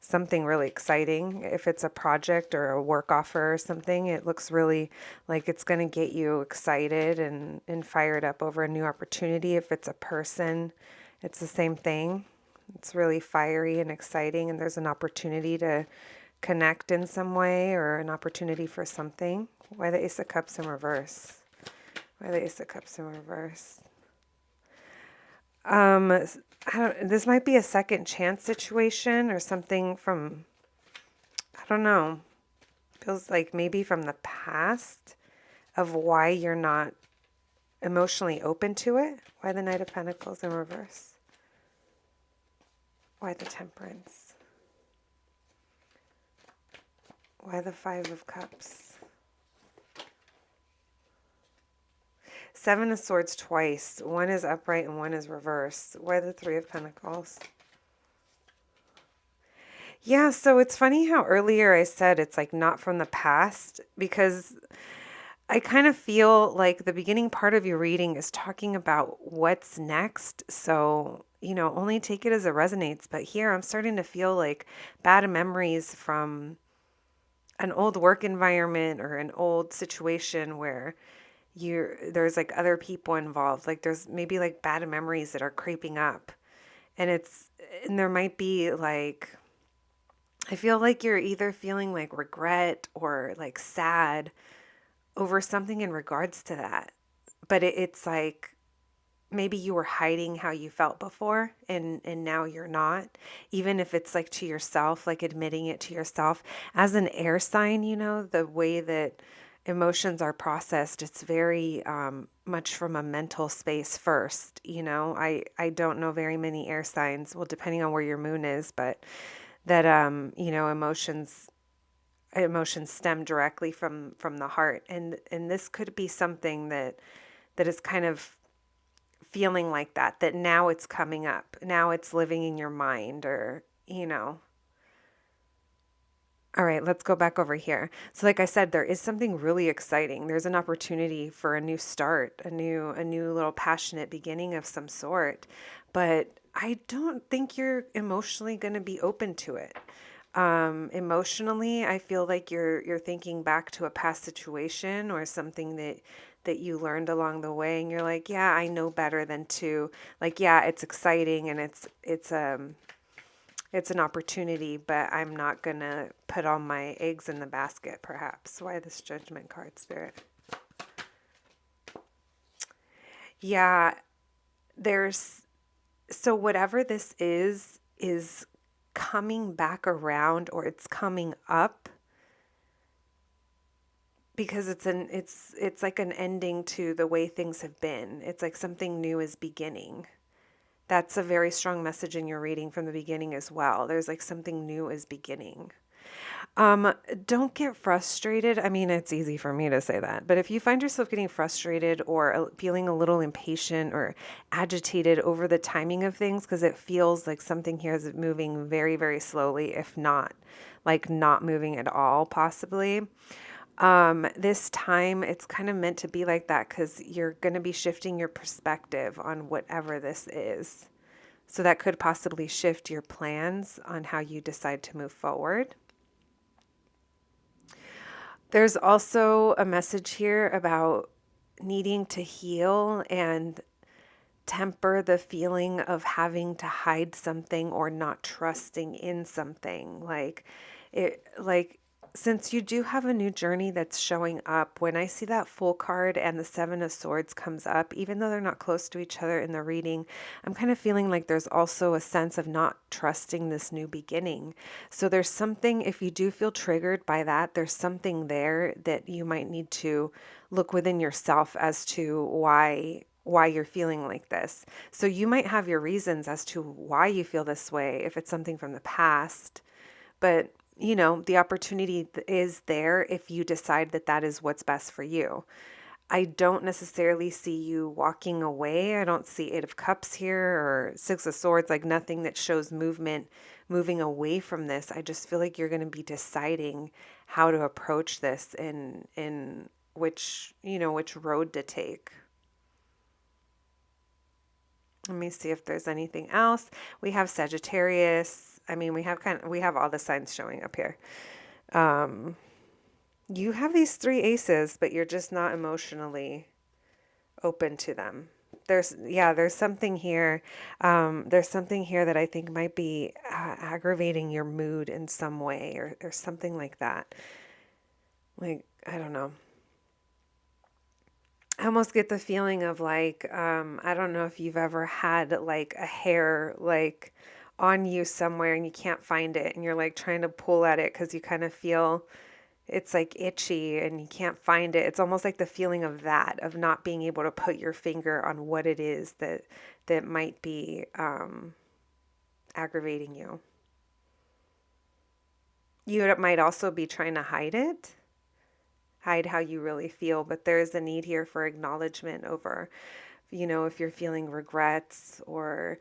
Something really exciting. If it's a project or a work offer or something, it looks really like it's going to get you excited and fired up over a new opportunity. If it's a person, it's the same thing. It's really fiery and exciting, and there's an opportunity to connect in some way, or an opportunity for something. Why the Ace of Cups in reverse? Why the Ace of Cups in reverse? This might be a second chance situation, or something from, I don't know, feels like maybe from the past, of why you're not emotionally open to it. Why the Knight of Pentacles in reverse? Why the Temperance? Why the Five of Cups? Seven of Swords twice. One is upright and one is reverse. Why the Three of Pentacles? Yeah, so it's funny how earlier I said it's like not from the past, because I kind of feel like the beginning part of your reading is talking about what's next. So, only take it as it resonates. But here I'm starting to feel like bad memories from an old work environment, or an old situation where there's like other people involved. Like there's maybe like bad memories that are creeping up, and there might be like, I feel like you're either feeling like regret or like sad over something in regards to that. But it's like maybe you were hiding how you felt before, and now you're not. Even if it's like to yourself, like admitting it to yourself. As an air sign, the way that emotions are processed, it's very much from a mental space first. I don't know very many air signs, well, depending on where your moon is, but that emotions stem directly from the heart, and this could be something that is kind of feeling like that now it's coming up, now it's living in your mind, or All right, let's go back over here. So like I said, there is something really exciting. There's an opportunity for a new start, a new little passionate beginning of some sort. But I don't think you're emotionally going to be open to it. Emotionally, I feel like you're thinking back to a past situation, or something that you learned along the way, and you're like, yeah, I know better than to, like, yeah, it's exciting, and it's an opportunity, but I'm not going to put all my eggs in the basket, perhaps. Why this Judgment card, Spirit? Yeah, so whatever this is coming back around, or it's coming up, because it's like an ending to the way things have been. It's like something new is beginning. That's a very strong message in your reading from the beginning as well. There's like something new is beginning. Don't get frustrated. I mean, it's easy for me to say that, but if you find yourself getting frustrated, or feeling a little impatient or agitated over the timing of things, because it feels like something here is moving very, very slowly, if not like not moving at all, possibly. This time it's kind of meant to be like that because you're going to be shifting your perspective on whatever this is. So that could possibly shift your plans on how you decide to move forward. There's also a message here about needing to heal and temper the feeling of having to hide something or not trusting in something. Since you do have a new journey that's showing up, when I see that Fool card and the Seven of Swords comes up, even though they're not close to each other in the reading, I'm kind of feeling like there's also a sense of not trusting this new beginning. So there's something, if you do feel triggered by that, there's something there that you might need to look within yourself as to why you're feeling like this. So you might have your reasons as to why you feel this way if it's something from the past, but you know, the opportunity is there if you decide that that is what's best for you. I don't necessarily see you walking away. I don't see Eight of Cups here or Six of Swords, like nothing that shows movement, moving away from this. I just feel like you're going to be deciding how to approach this in which, you know, which road to take. Let me see if there's anything else. We have Sagittarius. I mean, we have all the signs showing up here. You have these three aces, but you're just not emotionally open to them. There's something here. There's something here that I think might be aggravating your mood in some way or something like that. Like, I don't know. I almost get the feeling of like, I don't know if you've ever had like a hair like on you somewhere and you can't find it and you're like trying to pull at it because you kind of feel it's like itchy and you can't find it. It's almost like the feeling of that, of not being able to put your finger on what it is that might be aggravating you. You might also be trying to hide how you really feel, but there is a need here for acknowledgement over, you know, if you're feeling regrets or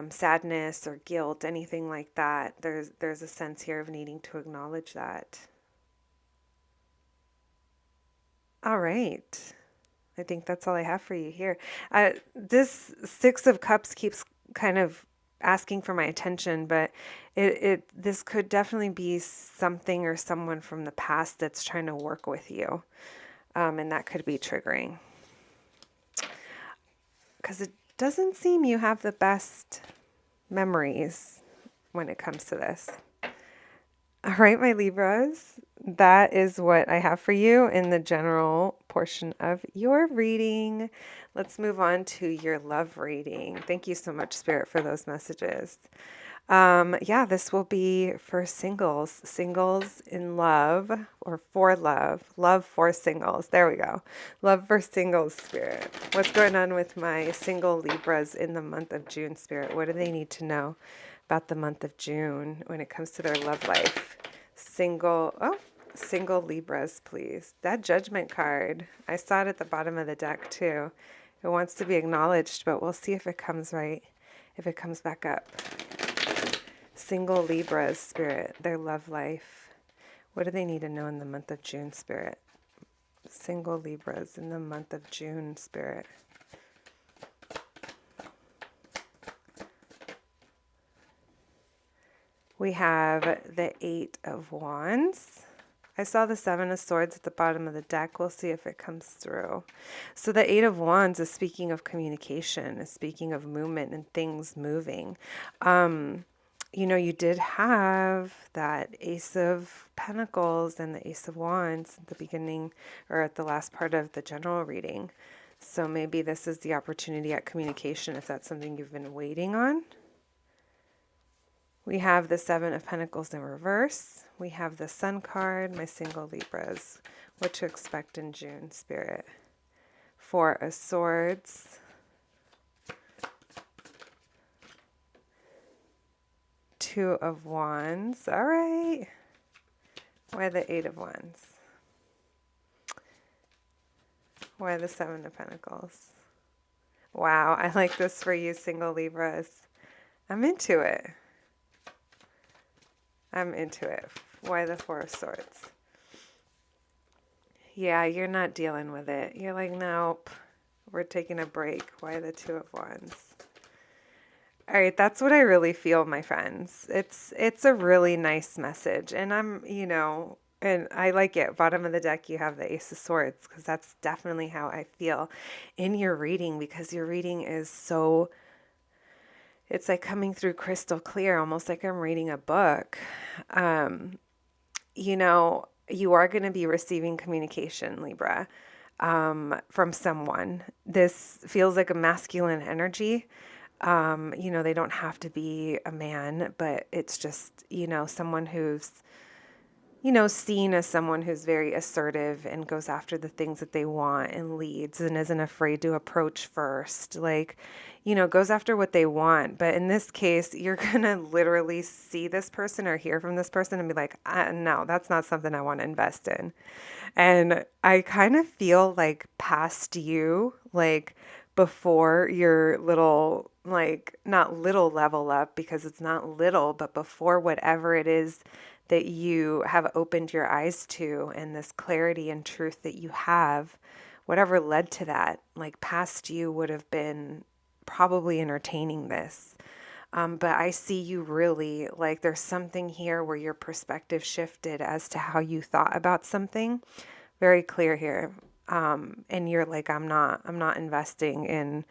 sadness or guilt, anything like that. There's a sense here of needing to acknowledge that. All right. I think that's all I have for you here. This Six of Cups keeps kind of asking for my attention, but this could definitely be something or someone from the past that's trying to work with you, and that could be triggering because it doesn't seem you have the best memories when it comes to this. All right, my Libras, that is what I have for you in the general portion of your reading. Let's move on to your love reading. Thank you so much, Spirit, for those messages. This will be for singles in love or for love for singles. There we go. Love for singles, Spirit. What's going on with my single Libras in the month of June, Spirit? What do they need to know about the month of June when it comes to their love life? Single Libras, please. That Judgment card, I saw it at the bottom of the deck too. It wants to be acknowledged, but we'll see if it comes right, if it comes back up. Single Libras, Spirit, their love life. What do they need to know in the month of June, Spirit? Single Libras in the month of June, Spirit. We have the Eight of Wands. I saw the Seven of Swords at the bottom of the deck. We'll see if it comes through. So the Eight of Wands is speaking of communication, is speaking of movement and things moving. You know, you did have that Ace of Pentacles and the Ace of Wands at the beginning or at the last part of the general reading. So maybe this is the opportunity at communication if that's something you've been waiting on. We have the Seven of Pentacles in reverse. We have the Sun card, my single Libras. What to expect in June, Spirit. Four of Swords. Two of Wands. All right. Why the Eight of Wands? Why the Seven of Pentacles? Wow, I like this for you, single Libras. I'm into it. I'm into it. Why the Four of Swords? Yeah, you're not dealing with it. You're like, nope, we're taking a break. Why the Two of Wands? All right, that's what I really feel, my friends. It's a really nice message, and and I like it. Bottom of the deck, you have the Ace of Swords, because that's definitely how I feel in your reading, because your reading is so, it's like coming through crystal clear, almost like I'm reading a book. You are going to be receiving communication, Libra, from someone. This feels like a masculine energy. They don't have to be a man, but it's just, someone who's, seen as someone who's very assertive and goes after the things that they want and leads and isn't afraid to approach first, like, goes after what they want. But in this case, you're going to literally see this person or hear from this person and be like, no, that's not something I want to invest in. And I kind of feel like past you, like before your little, like, not little level up, because it's not little, but before whatever it is that you have opened your eyes to, and this clarity and truth that you have, whatever led to that, like past you would have been probably entertaining this. But I see you really, like, there's something here where your perspective shifted as to how you thought about something. Very clear here. And you're like, I'm not investing in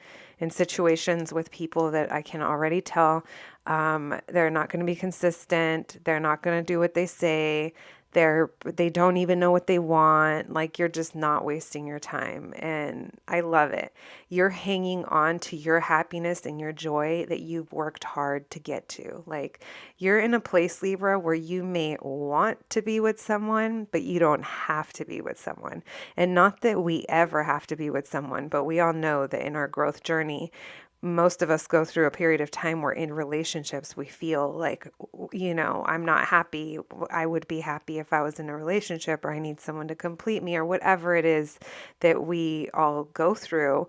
situations with people that I can already tell they're not going to be consistent. They're not going to do what they say. They don't even know what they want. Like, you're just not wasting your time. And I love it. You're hanging on to your happiness and your joy that you've worked hard to get to. Like, you're in a place, Libra, where you may want to be with someone, but you don't have to be with someone. And not that we ever have to be with someone, but we all know that in our growth journey, most of us go through a period of time where in relationships we feel like, I'm not happy. I would be happy if I was in a relationship, or I need someone to complete me, or whatever it is that we all go through.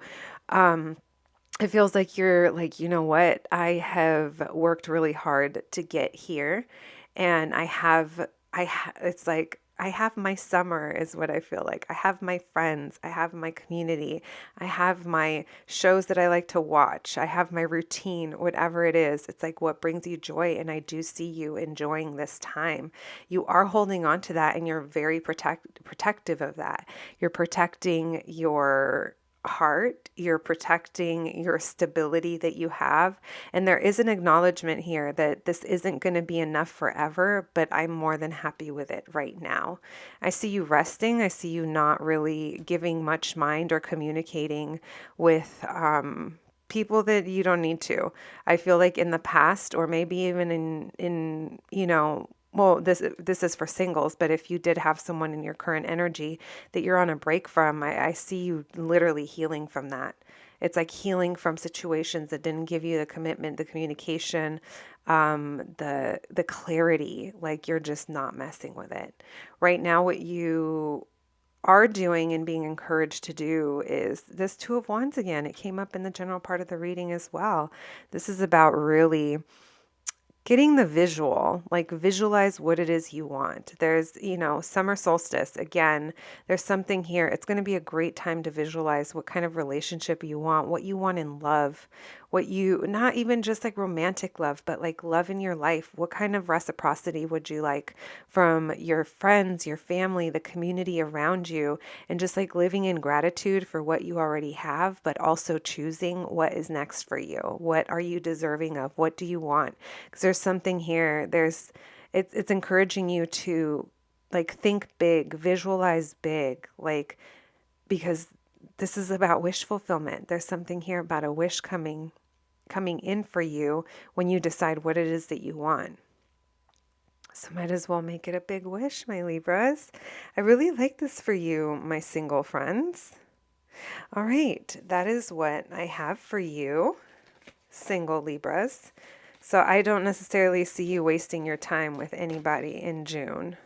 It feels like you're like, you know what? I have worked really hard to get here, and it's like I have my summer is what I feel like. I have my friends, I have my community, I have my shows that I like to watch, I have my routine, whatever it is. It's like what brings you joy, and I do see you enjoying this time. You are holding on to that, and you're very protective of that. You're protecting your heart, you're protecting your stability that you have. And there is an acknowledgement here that this isn't going to be enough forever, but I'm more than happy with it right now. I see you resting. I see you not really giving much mind or communicating with people that you don't need to. I feel like in the past, or maybe even in well, this is for singles, but if you did have someone in your current energy that you're on a break from, I see you literally healing from that. It's like healing from situations that didn't give you the commitment, the communication, the clarity. Like, you're just not messing with it. Right now, what you are doing and being encouraged to do is this Two of Wands again. It came up in the general part of the reading as well. This is about really getting the visual, like visualize what it is you want. There's, summer solstice. Again, there's something here. It's going to be a great time to visualize what kind of relationship you want, what you want in love, not even just like romantic love, but like love in your life. What kind of reciprocity would you like from your friends, your family, the community around you, and just like living in gratitude for what you already have, but also choosing what is next for you. What are you deserving of? What do you want? Because there's something here. It's encouraging you to like think big, visualize big, like, because this is about wish fulfillment. There's something here about a wish coming in for you when you decide what it is that you want. So might as well make it a big wish, my Libras. I really like this for you, my single friends. All right, that is what I have for you, single Libras. So I don't necessarily see you wasting your time with anybody in June.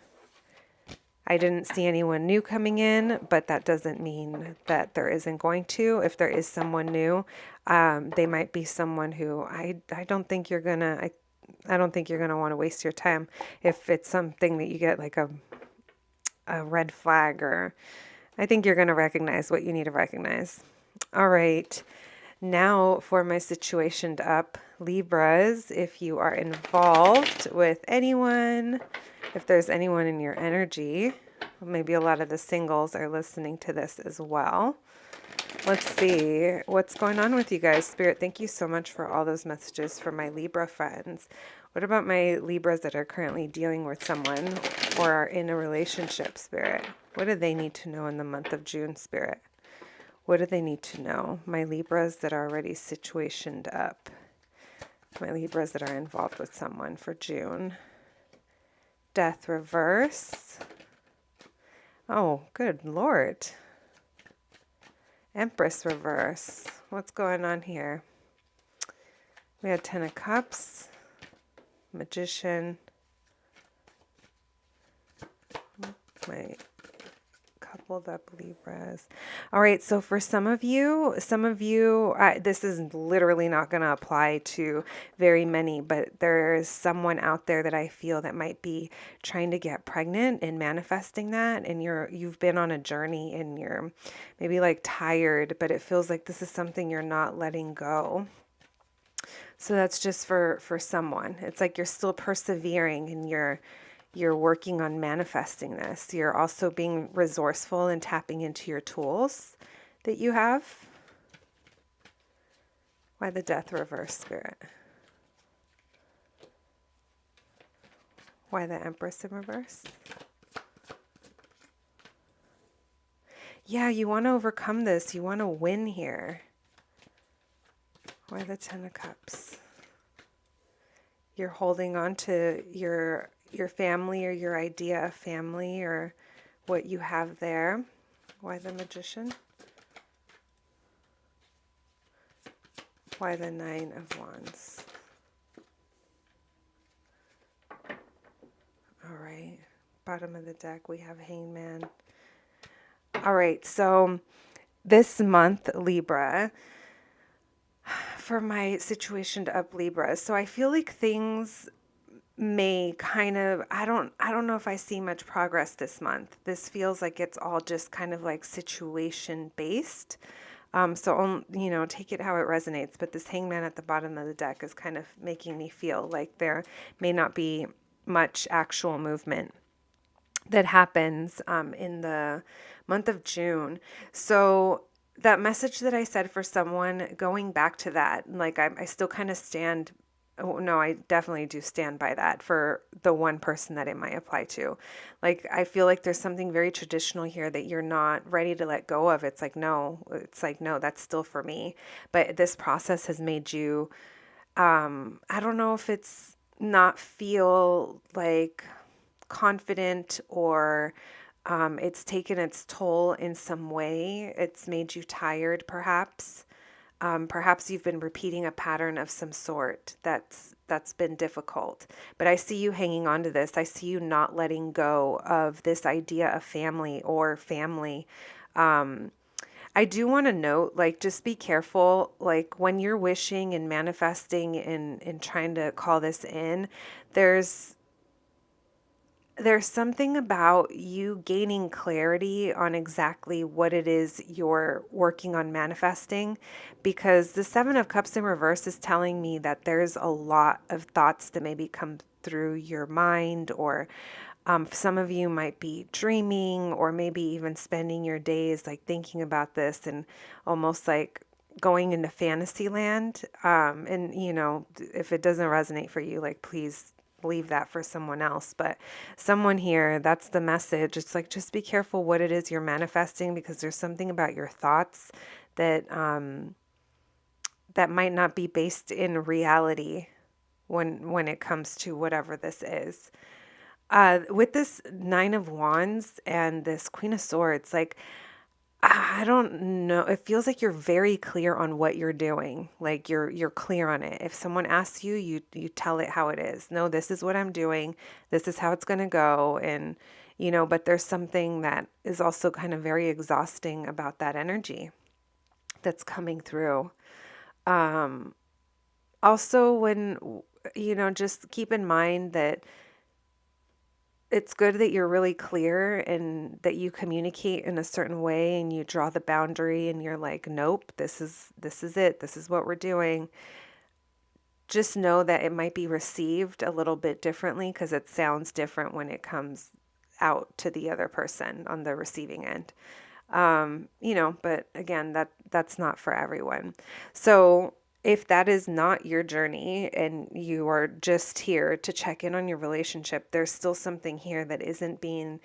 I didn't see anyone new coming in, but that doesn't mean that there isn't going to. If there is someone new, they might be someone who I don't think you're gonna I don't think you're gonna want to waste your time if it's something that you get like a red flag, or I think you're going to recognize what you need to recognize. All right. Now for my situationed up Libras, if you are involved with anyone, if there's anyone in your energy, maybe a lot of the singles are listening to this as well. Let's see what's going on with you guys. Spirit, thank you so much for all those messages for my Libra friends. What about my Libras that are currently dealing with someone or are in a relationship, Spirit? What do they need to know in the month of June, Spirit? What do they need to know? My Libras that are already situationed up. My Libras that are involved with someone for June. Death reverse. Oh, good Lord. Empress reverse. What's going on here? We had 10 of Cups. Magician. My coupled up Libras. All right, so for some of you, this is literally not going to apply to very many, but there's someone out there that I feel that might be trying to get pregnant and manifesting that, and you've been on a journey and you're maybe like tired, but it feels like this is something you're not letting go. So that's just for someone. It's like you're still persevering and you're working on manifesting this. You're also being resourceful and tapping into your tools that you have. Why the Death reverse, Spirit? Why the Empress in reverse? Yeah, you want to overcome this. You want to win here. Why the Ten of Cups? You're holding on to your family or your idea of family or what you have there. Why the Magician? Why the Nine of Wands? All right. Bottom of the deck, we have Hangman. All right. So this month, Libra, for my situation to up Libra. So I feel like things may kind of, I don't know if I see much progress this month. This feels like it's all just kind of like situation based. So, take it how it resonates. But this Hangman at the bottom of the deck is kind of making me feel like there may not be much actual movement that happens in the month of June. So that message that I said for someone, going back to that, like I still kind of stand. Oh, no, I definitely do stand by that for the one person that it might apply to. Like, I feel like there's something very traditional here that you're not ready to let go of. It's like, no, that's still for me. But this process has made you, I don't know if it's not feel like confident or it's taken its toll in some way. It's made you tired, perhaps. Perhaps you've been repeating a pattern of some sort that's been difficult. But I see you hanging on to this. I see you not letting go of this idea of family or family. I do want to note, like, just be careful. Like, when you're wishing and manifesting and trying to call this in, there's something about you gaining clarity on exactly what it is you're working on manifesting, because the Seven of Cups in reverse is telling me that there's a lot of thoughts that maybe come through your mind, or some of you might be dreaming or maybe even spending your days like thinking about this and almost like going into fantasy land. And if it doesn't resonate for you, like, please leave that for someone else. But someone here, that's the message. It's like, just be careful what it is you're manifesting, because there's something about your thoughts that that might not be based in reality when it comes to whatever this is. With this Nine of Wands and this Queen of Swords, like, I don't know. It feels like you're very clear on what you're doing. Like you're clear on it. If someone asks you, you tell it how it is. No, this is what I'm doing. This is how it's going to go. And, but there's something that is also kind of very exhausting about that energy that's coming through. Also, when, just keep in mind that it's good that you're really clear and that you communicate in a certain way and you draw the boundary and you're like, nope, this is it. This is what we're doing. Just know that it might be received a little bit differently because it sounds different when it comes out to the other person on the receiving end. But again, that's not for everyone. So if that is not your journey and you are just here to check in on your relationship, there's still something here that isn't being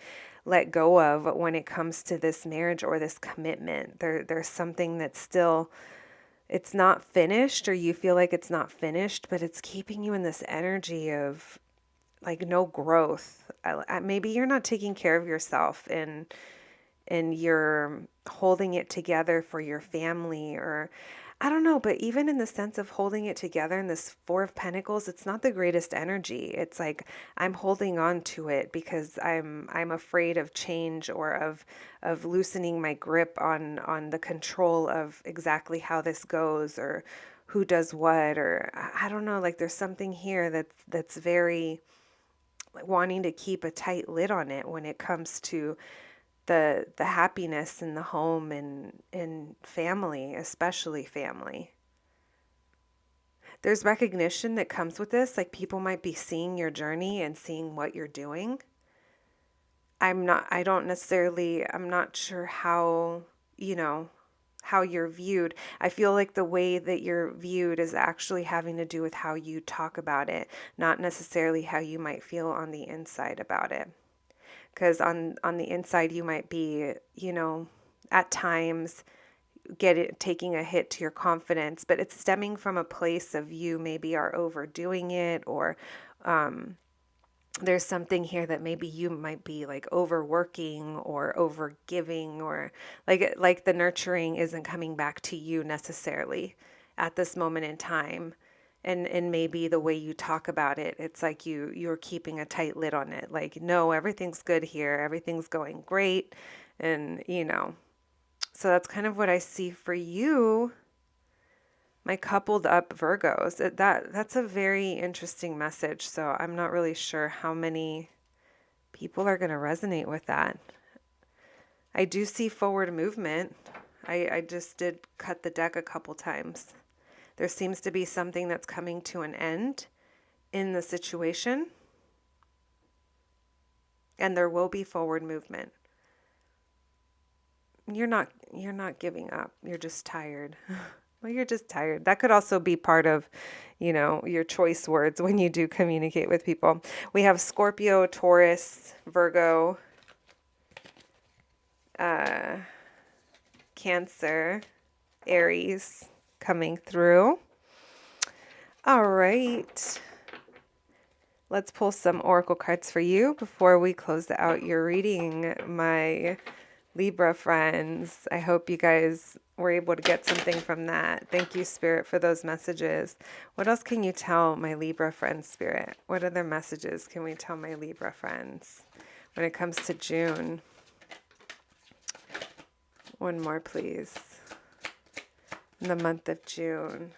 let go of when it comes to this marriage or this commitment. There's something that's still, it's not finished, or you feel like it's not finished, but it's keeping you in this energy of like no growth. Maybe you're not taking care of yourself and you're holding it together for your family, or I don't know, but even in the sense of holding it together in this Four of Pentacles, it's not the greatest energy. It's like I'm holding on to it because I'm afraid of change, or of loosening my grip on the control of exactly how this goes, or who does what, or I don't know, like there's something here that's very like wanting to keep a tight lid on it when it comes to the happiness in the home and family, especially family. There's recognition that comes with this, like people might be seeing your journey and seeing what you're doing. I'm not sure how, how you're viewed. I feel like the way that you're viewed is actually having to do with how you talk about it, not necessarily how you might feel on the inside about it. Because on the inside you might be, at times taking a hit to your confidence, but it's stemming from a place of you maybe are overdoing it, or there's something here that maybe you might be like overworking or overgiving, or like the nurturing isn't coming back to you necessarily at this moment in time. And maybe the way you talk about it, it's like you're keeping a tight lid on it. Like, no, everything's good here. Everything's going great. And, so that's kind of what I see for you, my coupled up Virgos. That's a very interesting message. So I'm not really sure how many people are going to resonate with that. I do see forward movement. I just did cut the deck a couple times. There seems to be something that's coming to an end in the situation, and there will be forward movement. You're not giving up. You're just tired. Well, you're just tired. That could also be part of, your choice words when you do communicate with people. We have Scorpio, Taurus, Virgo, Cancer, Aries coming through. All right. Let's pull some oracle cards for you before we close out your reading, my Libra friends. I hope you guys were able to get something from that. Thank you, Spirit, for those messages. What else can you tell my Libra friends, Spirit? What other messages can we tell my Libra friends when it comes to June? One more, please. In the month of June.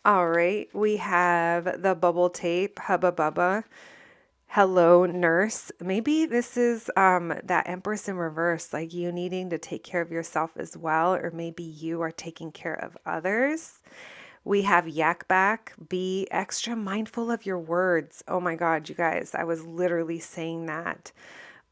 All right, we have the bubble tape, Hubba Bubba. Hello, nurse. Maybe this is that Empress in reverse, like you needing to take care of yourself as well, or maybe you are taking care of others. We have Yak Back. Be extra mindful of your words. Oh my God, you guys, I was literally saying that.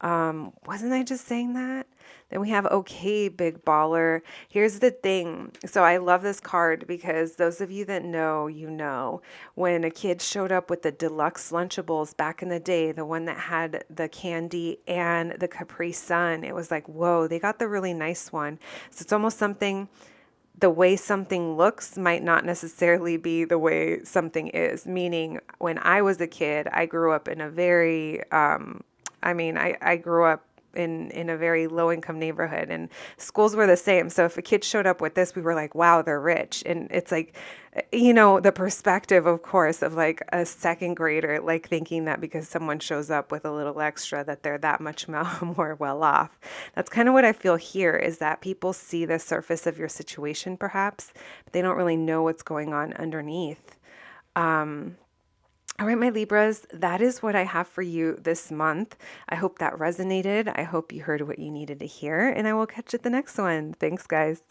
Wasn't I just saying that? Then we have Okay, Big Baller. Here's the thing. So I love this card because those of you that know, when a kid showed up with the deluxe Lunchables back in the day, the one that had the candy and the Capri Sun, it was like, whoa, they got the really nice one. So it's almost something, the way something looks might not necessarily be the way something is. Meaning when I was a kid, I grew up in a very, I grew up in a very low income neighborhood, and schools were the same. So if a kid showed up with this, we were like, wow, they're rich. And it's like, the perspective, of course, of like a second grader, like thinking that because someone shows up with a little extra that they're that much more well off. That's kind of what I feel here, is that people see the surface of your situation perhaps, but they don't really know what's going on underneath. All right, my Libras, that is what I have for you this month. I hope that resonated. I hope you heard what you needed to hear, and I will catch you at the next one. Thanks, guys.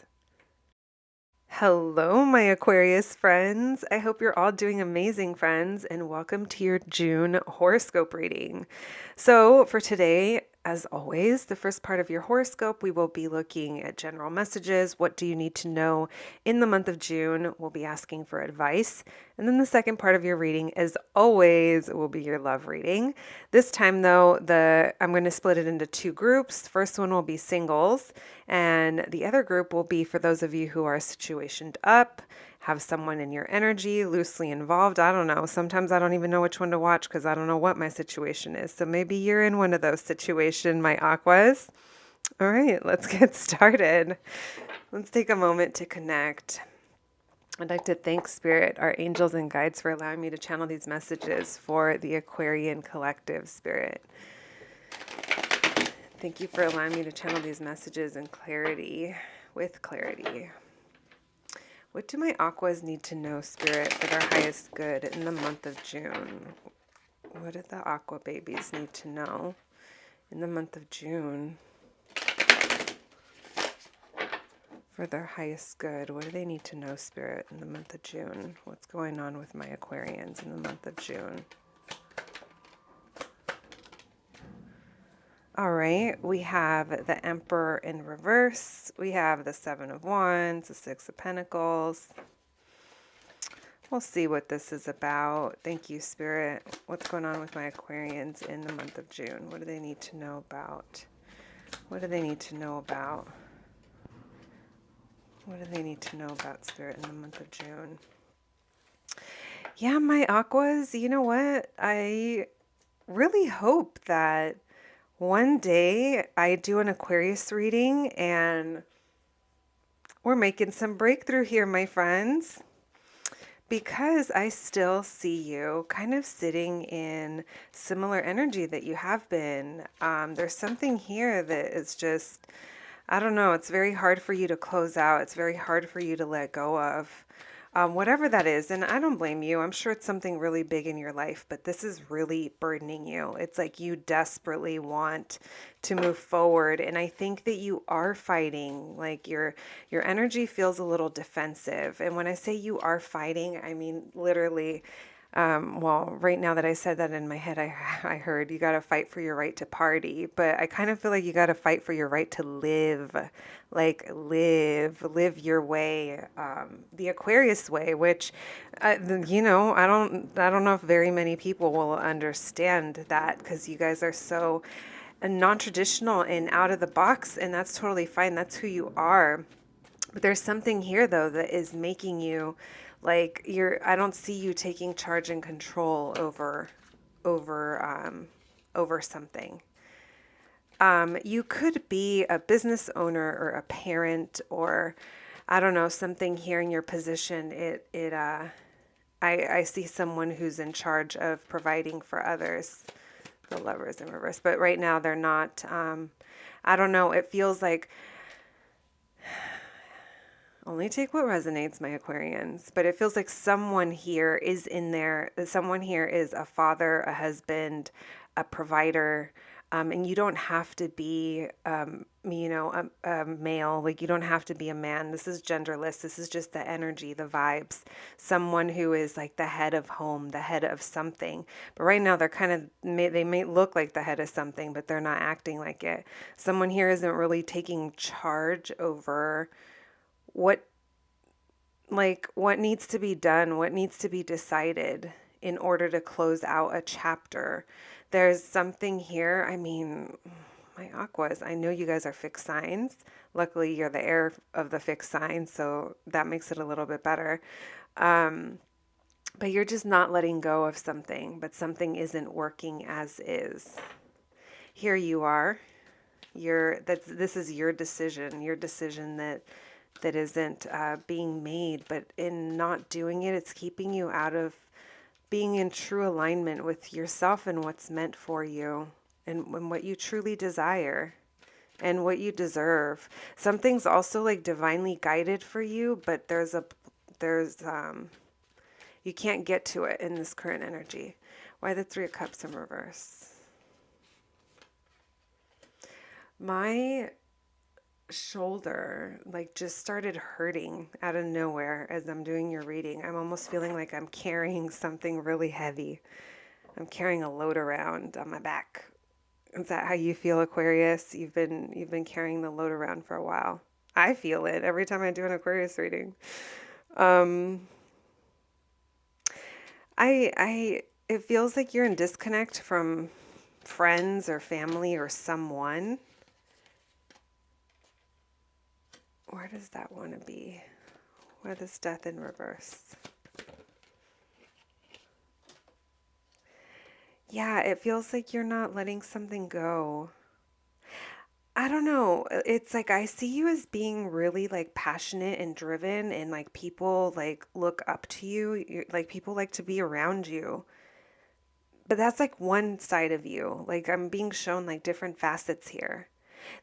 Hello, my Aquarius friends. I hope you're all doing amazing, friends, and welcome to your June horoscope reading. So, for today, as always, the first part of your horoscope, we will be looking at general messages. What do you need to know in the month of June? We'll be asking for advice. And then the second part of your reading, as always, will be your love reading. This time, though, I'm going to split it into two groups. First one will be singles, and the other group will be for those of you who are situationed up, have someone in your energy loosely involved. I don't know. Sometimes I don't even know which one to watch because I don't know what my situation is. So maybe you're in one of those situations, my Aquas. All right, let's get started. Let's take a moment to connect. I'd like to thank Spirit, our angels and guides, for allowing me to channel these messages for the Aquarian collective, Spirit. Thank you for allowing me to channel these messages in clarity, with clarity. What do my Aquas need to know, Spirit, for their highest good in the month of June? What do the Aqua babies need to know in the month of June for their highest good? What do they need to know, Spirit, in the month of June? What's going on with my Aquarians in the month of June? All right, we have the Emperor in reverse. We have the Seven of Wands, the Six of Pentacles. We'll see what this is about. Thank you, Spirit. What's going on with my Aquarians in the month of June? What do they need to know about? What do they need to know about? What do they need to know about, Spirit, in the month of June? Yeah, my Aquas, you know what? I really hope that one day I do an Aquarius reading and we're making some breakthrough here, my friends, because I still see you kind of sitting in similar energy that you have been. There's something here that is just, I don't know, it's very hard for you to close out. It's very hard for you to let go of. Whatever that is, and I don't blame you. I'm sure it's something really big in your life, but this is really burdening you. It's like you desperately want to move forward, and I think that you are fighting. Like your energy feels a little defensive, and when I say you are fighting, I mean literally. Well, right now that I said that in my head, I heard you got to fight for your right to party, but I kind of feel like you got to fight for your right to live, like live your way, the Aquarius way, which, you know, I don't know if very many people will understand that because you guys are so non-traditional and out of the box, and that's totally fine. That's who you are. But there's something here though that is making you like I don't see you taking charge and control over something. You could be a business owner or a parent or I don't know, something here in your position. I see someone who's in charge of providing for others. The Lovers in reverse, but right now they're not. I don't know. It feels like only take what resonates, my Aquarians. But it feels like someone here is in there. Someone here is a father, a husband, a provider. And you don't have to be, you know, a male. Like you don't have to be a man. This is genderless. This is just the energy, the vibes. Someone who is like the head of home, the head of something. But right now they're kind of, they may look like the head of something, but they're not acting like it. Someone here isn't really taking charge over what needs to be done, what needs to be decided in order to close out a chapter. There's something here. I mean, my Aquas, I know you guys are fixed signs. Luckily, you're the heir of the fixed sign, so that makes it a little bit better. But you're just not letting go of something, but something isn't working as is. Here you are. This is your decision that isn't being made, but in not doing it, it's keeping you out of being in true alignment with yourself and what's meant for you and what you truly desire and what you deserve. Something's also like divinely guided for you, but You can't get to it in this current energy. Why the Three of Cups in reverse? My shoulder like just started hurting out of nowhere as I'm doing your reading. I'm almost feeling like I'm carrying something really heavy. I'm carrying a load around on my back. Is that how you feel, Aquarius? You've been carrying the load around for a while. I feel it every time I do an Aquarius reading. Um, it feels like you're in disconnect from friends or family or someone. Where does that want to be? Where is Death in reverse? Yeah, it feels like you're not letting something go. I don't know. It's like I see you as being really like passionate and driven, and like people like look up to you. Like people like to be around you. But that's like one side of you. Like I'm being shown like different facets here.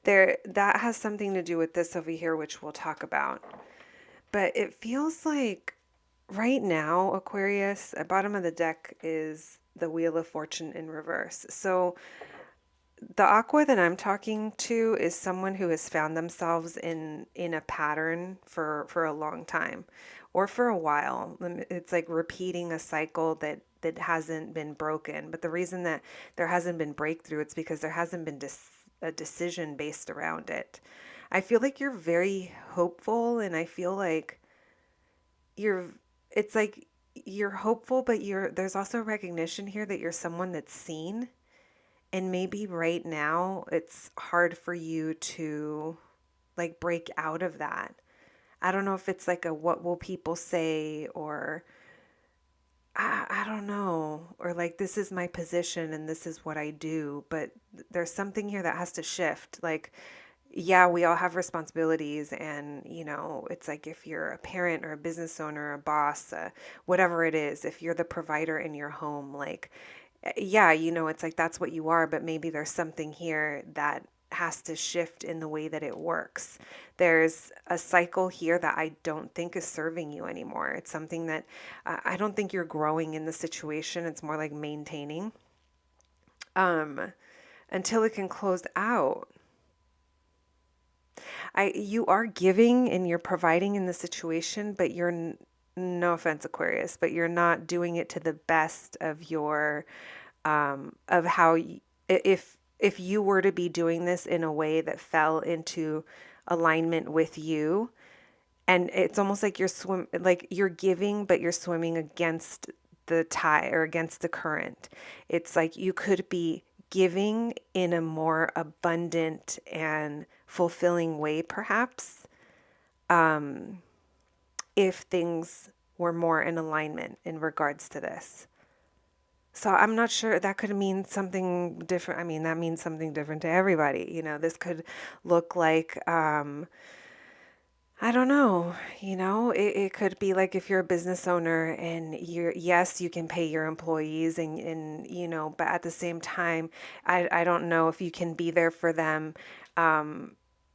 That has something to do with this over here, which we'll talk about. But it feels like right now, Aquarius, at bottom of the deck is the Wheel of Fortune in reverse. So the Aqua that I'm talking to is someone who has found themselves in a pattern for a long time or for a while. It's like repeating a cycle that hasn't been broken. But the reason that there hasn't been breakthrough, it's because there hasn't been a decision based around it. I feel like you're very hopeful, and I feel like you're it's like you're hopeful, but there's also recognition here that you're someone that's seen, and maybe right now it's hard for you to like break out of that. I don't know if it's like a what will people say, or I don't know, or like this is my position and this is what I do, but there's something here that has to shift. Like, yeah, we all have responsibilities, and it's like if you're a parent or a business owner, a boss, whatever it is, if you're the provider in your home, like, yeah, it's like that's what you are, but maybe there's something here that has to shift in the way that it works. There's a cycle here that I don't think is serving you anymore. It's something that I don't think you're growing in the situation. It's more like maintaining um, until it can close out. You are giving and you're providing in the situation, but no offense, Aquarius, but you're not doing it to the best of your of how if you were to be doing this in a way that fell into alignment with you, and it's almost like you're giving, but you're swimming against the tide or against the current. It's like you could be giving in a more abundant and fulfilling way, perhaps, if things were more in alignment in regards to this. So I'm not sure, that could mean something different. I mean, that means something different to everybody. This could look like, I don't know, it could be like if you're a business owner and yes, you can pay your employees but at the same time, I don't know if you can be there for them,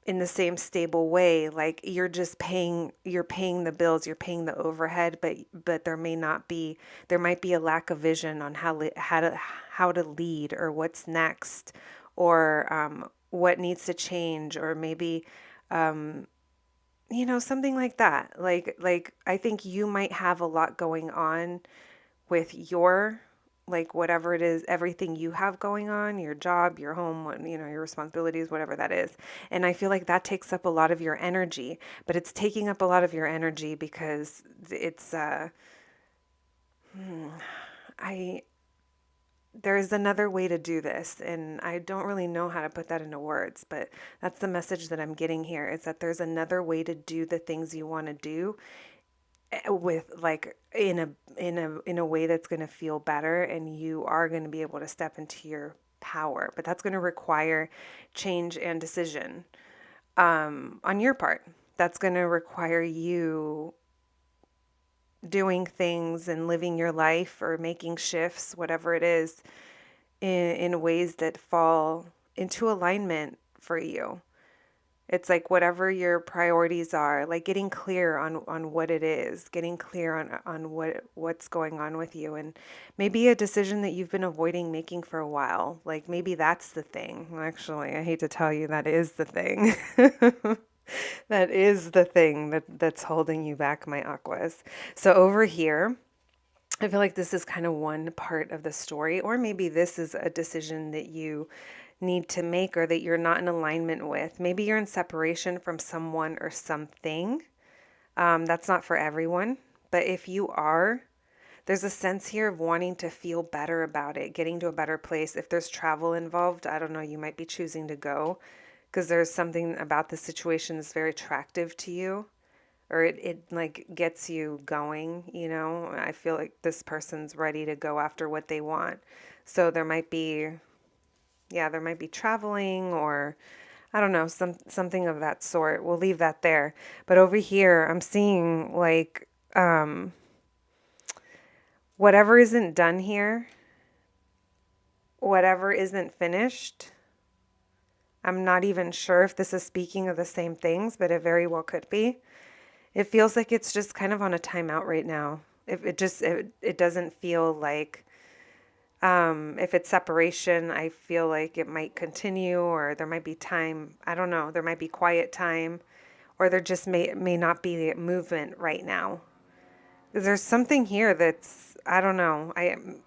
in the same stable way. Like you're paying the bills, you're paying the overhead, but there might be a lack of vision on how to lead, or what's next, or what needs to change, or maybe something like that. Like I think you might have a lot going on with your, like, whatever it is, everything you have going on, your job, your home, your responsibilities, whatever that is. And I feel like that takes up a lot of your energy, but it's taking up a lot of your energy because it's I there's another way to do this, and I don't really know how to put that into words, but that's the message that I'm getting here, is that there's another way to do the things you want to do, with like in a way that's going to feel better, and you are going to be able to step into your power. But that's going to require change and decision, on your part. That's going to require you doing things and living your life, or making shifts, whatever it is, in ways that fall into alignment for you. It's like whatever your priorities are, like getting clear on what it is, getting clear on what's going on with you, and maybe a decision that you've been avoiding making for a while. Like maybe that's the thing. Actually, I hate to tell you, that is the thing. That is the thing that's holding you back, my Aquas. So over here, I feel like this is kind of one part of the story, or maybe this is a decision that you need to make or that you're not in alignment with. Maybe you're in separation from someone or something. That's not for everyone, but if you are, there's a sense here of wanting to feel better about it, getting to a better place. If there's travel involved, I don't know, you might be choosing to go because there's something about the situation that's very attractive to you, or it like gets you going, you know. I feel like this person's ready to go after what they want. So there might be, yeah, there might be traveling, or I don't know, something of that sort. We'll leave that there. But over here, I'm seeing like whatever isn't done here, whatever isn't finished. I'm not even sure if this is speaking of the same things, but it very well could be. It feels like it's just kind of on a timeout right now. It doesn't feel like, if it's separation, I feel like it might continue, or there might be time. I don't know. There might be quiet time, or there just may not be movement right now. There's something here that's, I don't know.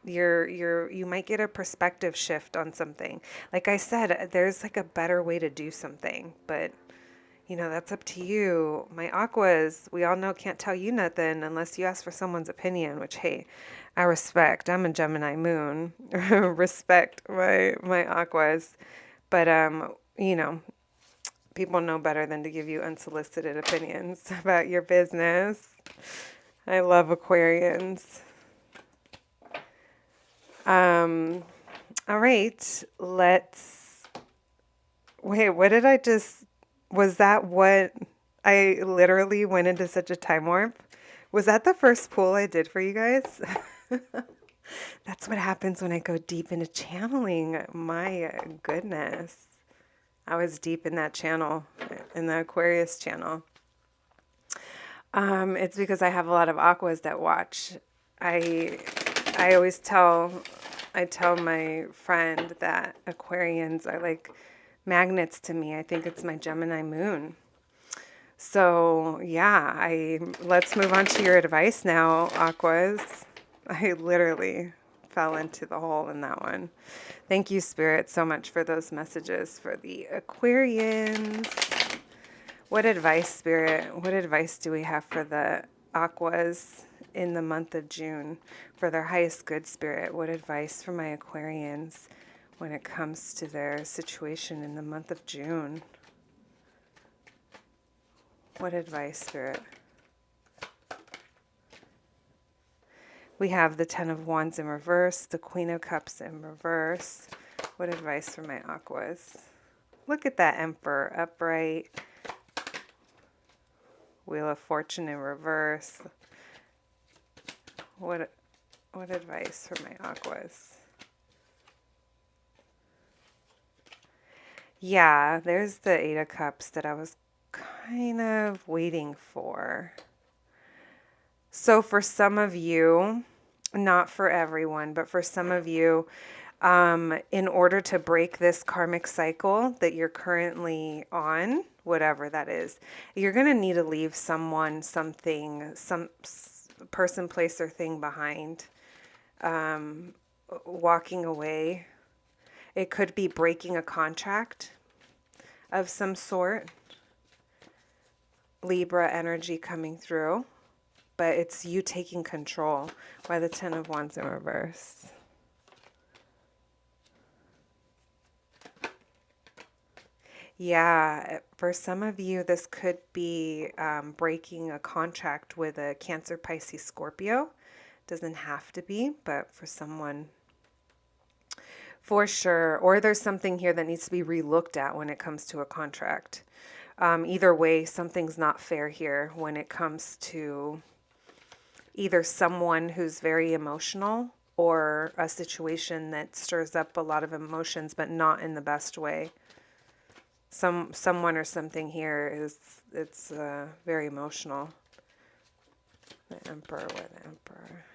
You might get a perspective shift on something. Like I said, there's like a better way to do something, but you know, that's up to you. My Aquas, we all know, can't tell you nothing unless you ask for someone's opinion, which, hey, I respect. I'm a Gemini moon. Respect my Aquas. But, you know, people know better than to give you unsolicited opinions about your business. I love Aquarians. All right, wait, what did I just, was that what I literally went into such a time warp? Was that the first pull I did for you guys? That's what happens when I go deep into channeling. My goodness. I was deep in that channel, in the Aquarius channel. It's because I have a lot of Aquas that watch. I always I tell my friend that Aquarians are like magnets to me. I think it's my Gemini moon. So yeah, let's move on to your advice now, Aquas. I literally fell into the hole in that one. Thank you, Spirit, so much for those messages for the Aquarians. What advice, Spirit? What advice do we have for the Aquas in the month of June for their highest good, Spirit? What advice for my Aquarians when it comes to their situation in the month of June? What advice, Spirit? We have the Ten of Wands in reverse, the Queen of Cups in reverse. What advice for my Aquas? Look at that Emperor upright. Wheel of Fortune in reverse. What advice for my Aquas? Yeah, there's the Eight of Cups that I was kind of waiting for. So for some of you, not for everyone, but for some of you, in order to break this karmic cycle that you're currently on, whatever that is, you're going to need to leave someone, something, some person, place, or thing behind. Walking away. It could be breaking a contract of some sort. Libra energy coming through. But it's you taking control by the Ten of Wands in reverse. Yeah, for some of you, this could be breaking a contract with a Cancer, Pisces, Scorpio. Doesn't have to be, but for someone, for sure. Or there's something here that needs to be relooked at when it comes to a contract. Either way, something's not fair here when it comes to either someone who's very emotional or a situation that stirs up a lot of emotions, but not in the best way. someone or something here it's very emotional. The Emperor, why the Emperor?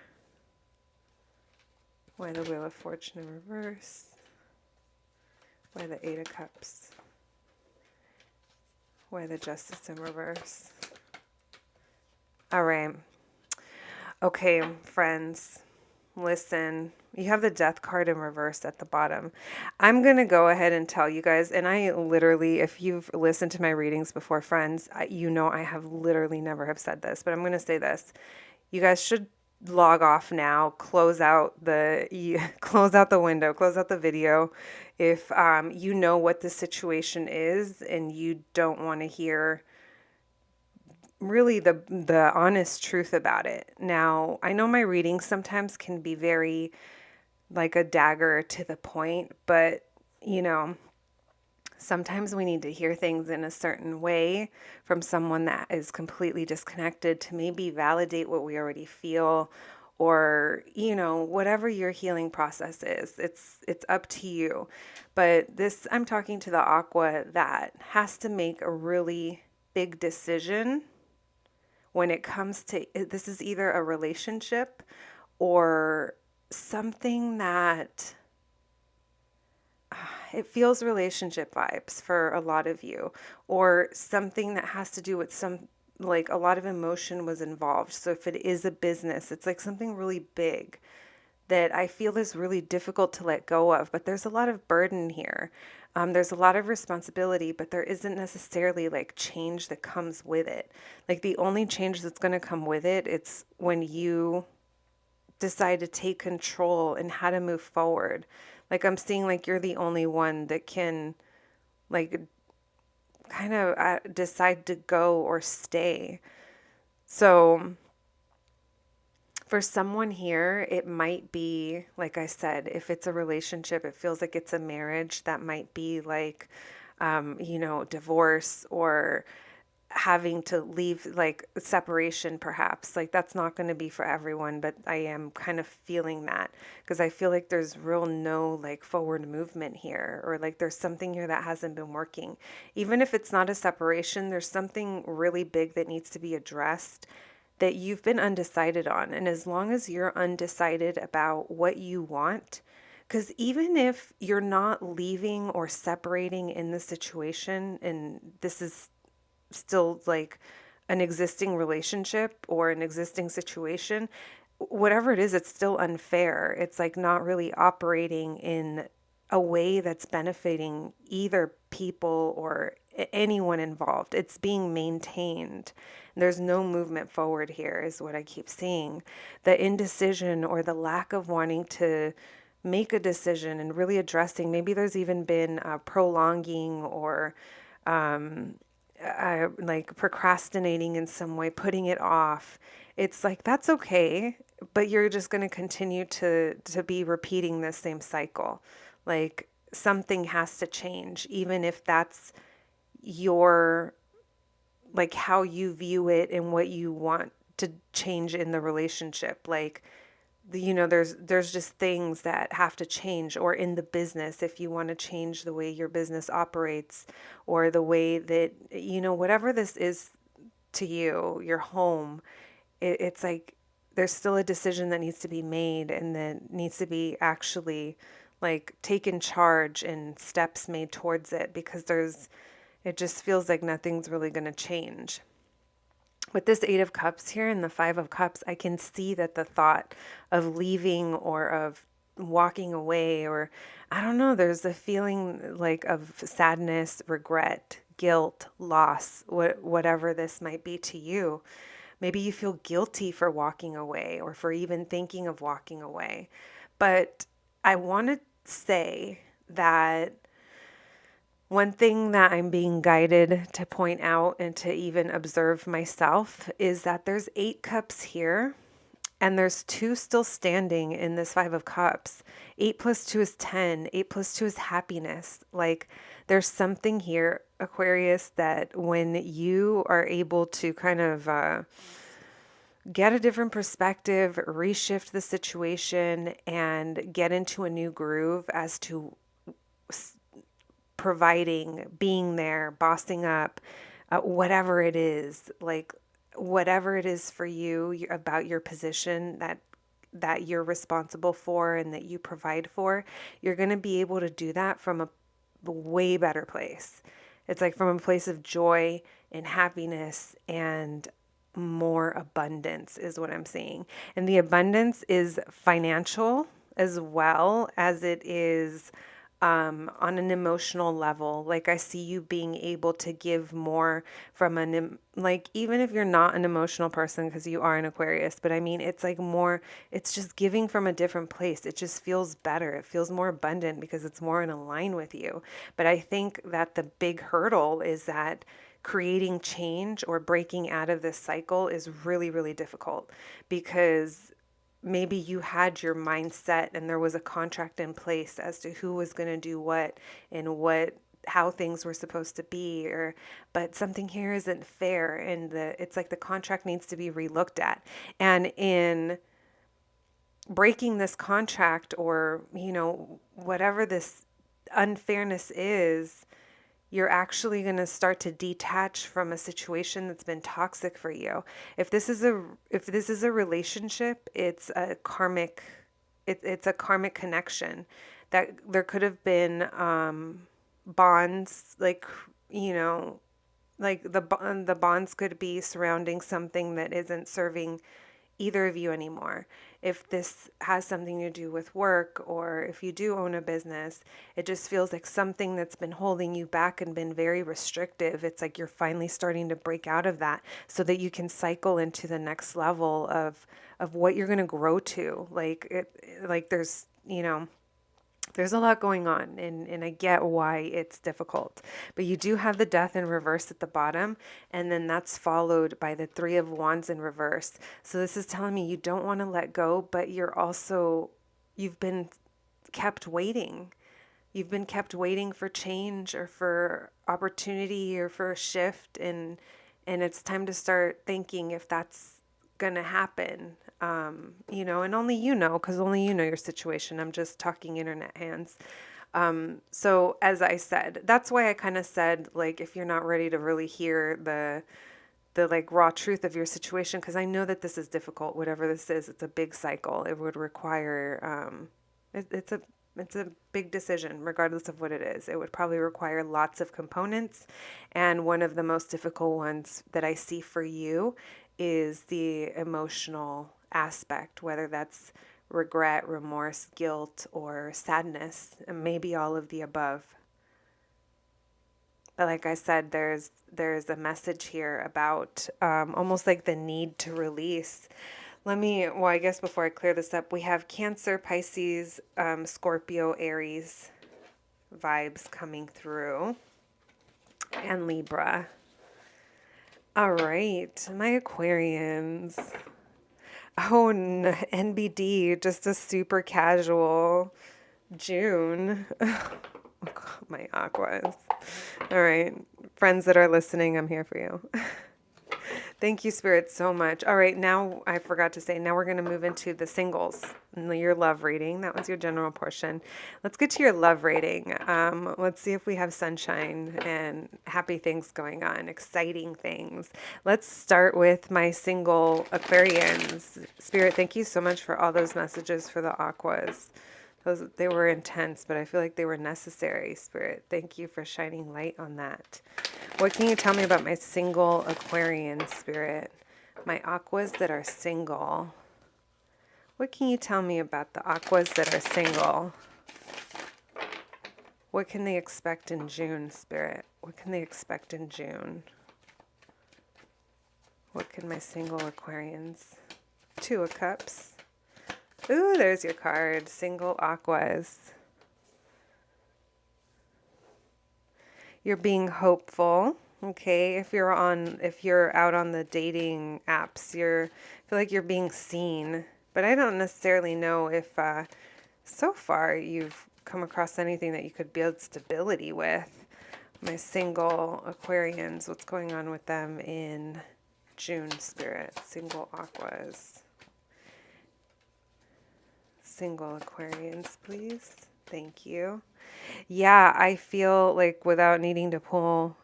Why the Wheel of Fortune in reverse? Why the Eight of Cups? Why the Justice in reverse? All right. Okay, friends, listen. You have the Death card in reverse at the bottom. I'm going to go ahead and tell you guys, and I literally, if you've listened to my readings before, friends, you know I have literally never have said this, but I'm going to say this. You guys should log off now, close out the window, close out the video if you know what the situation is and you don't want to hear really the honest truth about it. Now, I know my readings sometimes can be very like a dagger to the point, but you know, sometimes we need to hear things in a certain way from someone that is completely disconnected to maybe validate what we already feel, or you know, whatever your healing process is. It's up to you. But this, I'm talking to the Aqua that has to make a really big decision when it comes to this. Is either a relationship or something that it feels relationship vibes for a lot of you, or something that has to do with some, like a lot of emotion was involved. So if it is a business, it's like something really big that I feel is really difficult to let go of, but there's a lot of burden here. There's a lot of responsibility, but there isn't necessarily like change that comes with it. Like the only change that's going to come with it, it's when you decide to take control and how to move forward. Like I'm seeing like you're the only one that can like kind of decide to go or stay. So for someone here, it might be, like I said, if it's a relationship, it feels like it's a marriage, that might be like, you know, divorce or having to leave, like separation perhaps. Like that's not going to be for everyone, but I am kind of feeling that because I feel like there's real no like forward movement here, or like there's something here that hasn't been working. Even if it's not a separation, there's something really big that needs to be addressed that you've been undecided on. And as long as you're undecided about what you want, because even if you're not leaving or separating in the situation, and this is still like an existing relationship or an existing situation, whatever it is, it's still unfair. It's like not really operating in a way that's benefiting either people or anyone involved. It's being maintained. There's no movement forward here, is what I keep seeing. The indecision or the lack of wanting to make a decision and really addressing, maybe there's even been prolonging or like procrastinating in some way, putting it off. It's like, that's okay, but you're just going to continue to be repeating the same cycle. Like something has to change, even if that's your, like how you view it and what you want to change in the relationship. Like, you know, there's just things that have to change, or in the business, if you want to change the way your business operates, or the way that, you know, whatever this is to you, your home, it's like there's still a decision that needs to be made, and that needs to be actually like taken charge and steps made towards it, because it just feels like nothing's really going to change. With this Eight of Cups here and the Five of Cups, I can see that the thought of leaving or of walking away, or I don't know, there's a feeling like of sadness, regret, guilt, loss, whatever this might be to you. Maybe you feel guilty for walking away or for even thinking of walking away. But I want to say that one thing that I'm being guided to point out and to even observe myself is that there's 8 cups here, and there's 2 still standing in this 5 of cups. 8 plus 2 is 10. 8 plus 2 is happiness. Like there's something here, Aquarius, that when you are able to kind of get a different perspective, reshift the situation, and get into a new groove as to providing, being there, bossing up, whatever it is, like whatever it is for you about your position that you're responsible for and that you provide for, you're going to be able to do that from a way better place. It's like from a place of joy and happiness and more abundance is what I'm seeing. And the abundance is financial as well as it is on an emotional level. Like I see you being able to give more from like, even if you're not an emotional person, because you are an Aquarius, but I mean, it's like more, it's just giving from a different place. It just feels better. It feels more abundant because it's more in line with you. But I think that the big hurdle is that creating change or breaking out of this cycle is really, really difficult, because maybe you had your mindset and there was a contract in place as to who was going to do what and how things were supposed to be, but something here isn't fair, and it's like the contract needs to be relooked at. And in breaking this contract, or whatever this unfairness is, you're actually going to start to detach from a situation that's been toxic for you. If this is a relationship, it's a karmic connection, that there could have been bonds, like like the bonds could be surrounding something that isn't serving either of you anymore. If this has something to do with work, or if you do own a business, it just feels like something that's been holding you back and been very restrictive. It's like you're finally starting to break out of that so that you can cycle into the next level of what you're going to grow to. Like there's a lot going on, and I get why it's difficult. But you do have the Death in reverse at the bottom, and then that's followed by the Three of Wands in reverse. So this is telling me you don't want to let go, but you've been kept waiting. You've been kept waiting for change or for opportunity or for a shift, and it's time to start thinking if that's gonna happen. And only because only you know your situation. I'm just talking internet hands. So as I said, that's why I kind of said, like, if you're not ready to really hear the like raw truth of your situation, because I know that this is difficult, whatever this is, it's a big cycle. It would require, it's a big decision, regardless of what it is. It would probably require lots of components. And one of the most difficult ones that I see for you is the emotional aspect, whether that's regret, remorse, guilt, or sadness, and maybe all of the above. But like I said, there's a message here about almost like the need to release. I guess before I clear this up, we have Cancer, Pisces, Scorpio, Aries vibes coming through, and Libra. All right, my Aquarians. Oh, NBD, just a super casual June. My Aquas. All right, friends that are listening, I'm here for you. Thank you, Spirit, so much. All right, now I forgot to say, now we're going to move into the singles, your love reading. That was your general portion. Let's get to your love reading. Let's see if we have sunshine and happy things going on, exciting things. Let's start with my single Aquarians. Spirit, thank you so much for all those messages for the Aquas. They were intense, but I feel like they were necessary, Spirit. Thank you for shining light on that. What can you tell me about my single Aquarian, Spirit? My Aquas that are single. What can you tell me about the Aquas that are single? What can they expect in June, Spirit? What can they expect in June? What can my single Aquarians? Two of Cups. Ooh, there's your card. Single Aquas. You're being hopeful. Okay, if you're out on the dating apps, I feel like you're being seen. But I don't necessarily know if so far you've come across anything that you could build stability with. My single Aquarians, what's going on with them in June, Spirit? Single Aquas. Single Aquarians, please. Thank you. Yeah, I feel like without needing to pull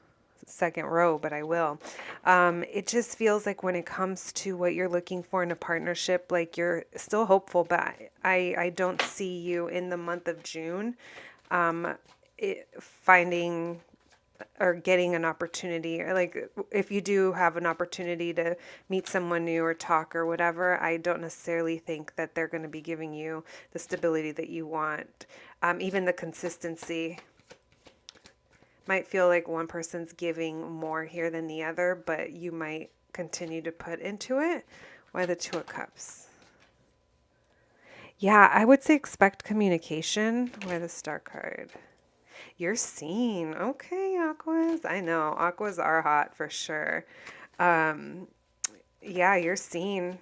second row, but I will. It just feels like when it comes to what you're looking for in a partnership, like you're still hopeful, but I don't see you in the month of June finding or getting an opportunity, or like if you do have an opportunity to meet someone new or talk or whatever, I don't necessarily think that they're going to be giving you the stability that you want. Even the consistency might feel like one person's giving more here than the other, but you might continue to put into it. Why the Two of Cups? Yeah, I would say expect communication. Why the Star card? You're seen. Okay, Aquas. I know. Aquas are hot for sure. Um, yeah, you're seen.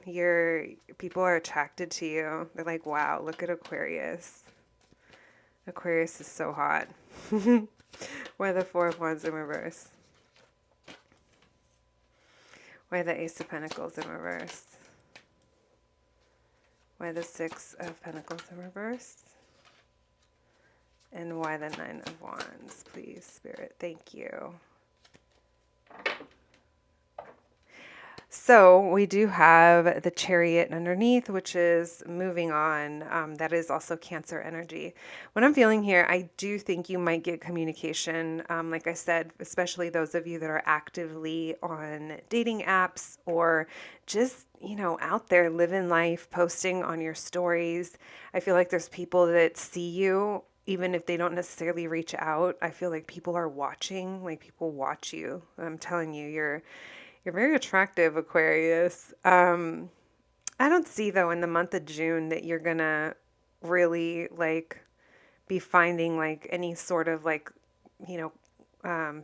People are attracted to you. They're like, wow, look at Aquarius. Aquarius is so hot. Why the Four of Wands in reverse? Why the Ace of Pentacles in reverse? Why the Six of Pentacles in reverse? And why the Nine of Wands, please, Spirit? Thank you. So we do have the Chariot underneath, which is moving on. That is also Cancer energy. What I'm feeling here, I do think you might get communication. Like I said, especially those of you that are actively on dating apps or just, out there living life, posting on your stories. I feel like there's people that see you, even if they don't necessarily reach out. I feel like people are watching, like people watch you. I'm telling you, you're very attractive, Aquarius. I don't see, though, in the month of June that you're going to really, be finding, any sort of, you know,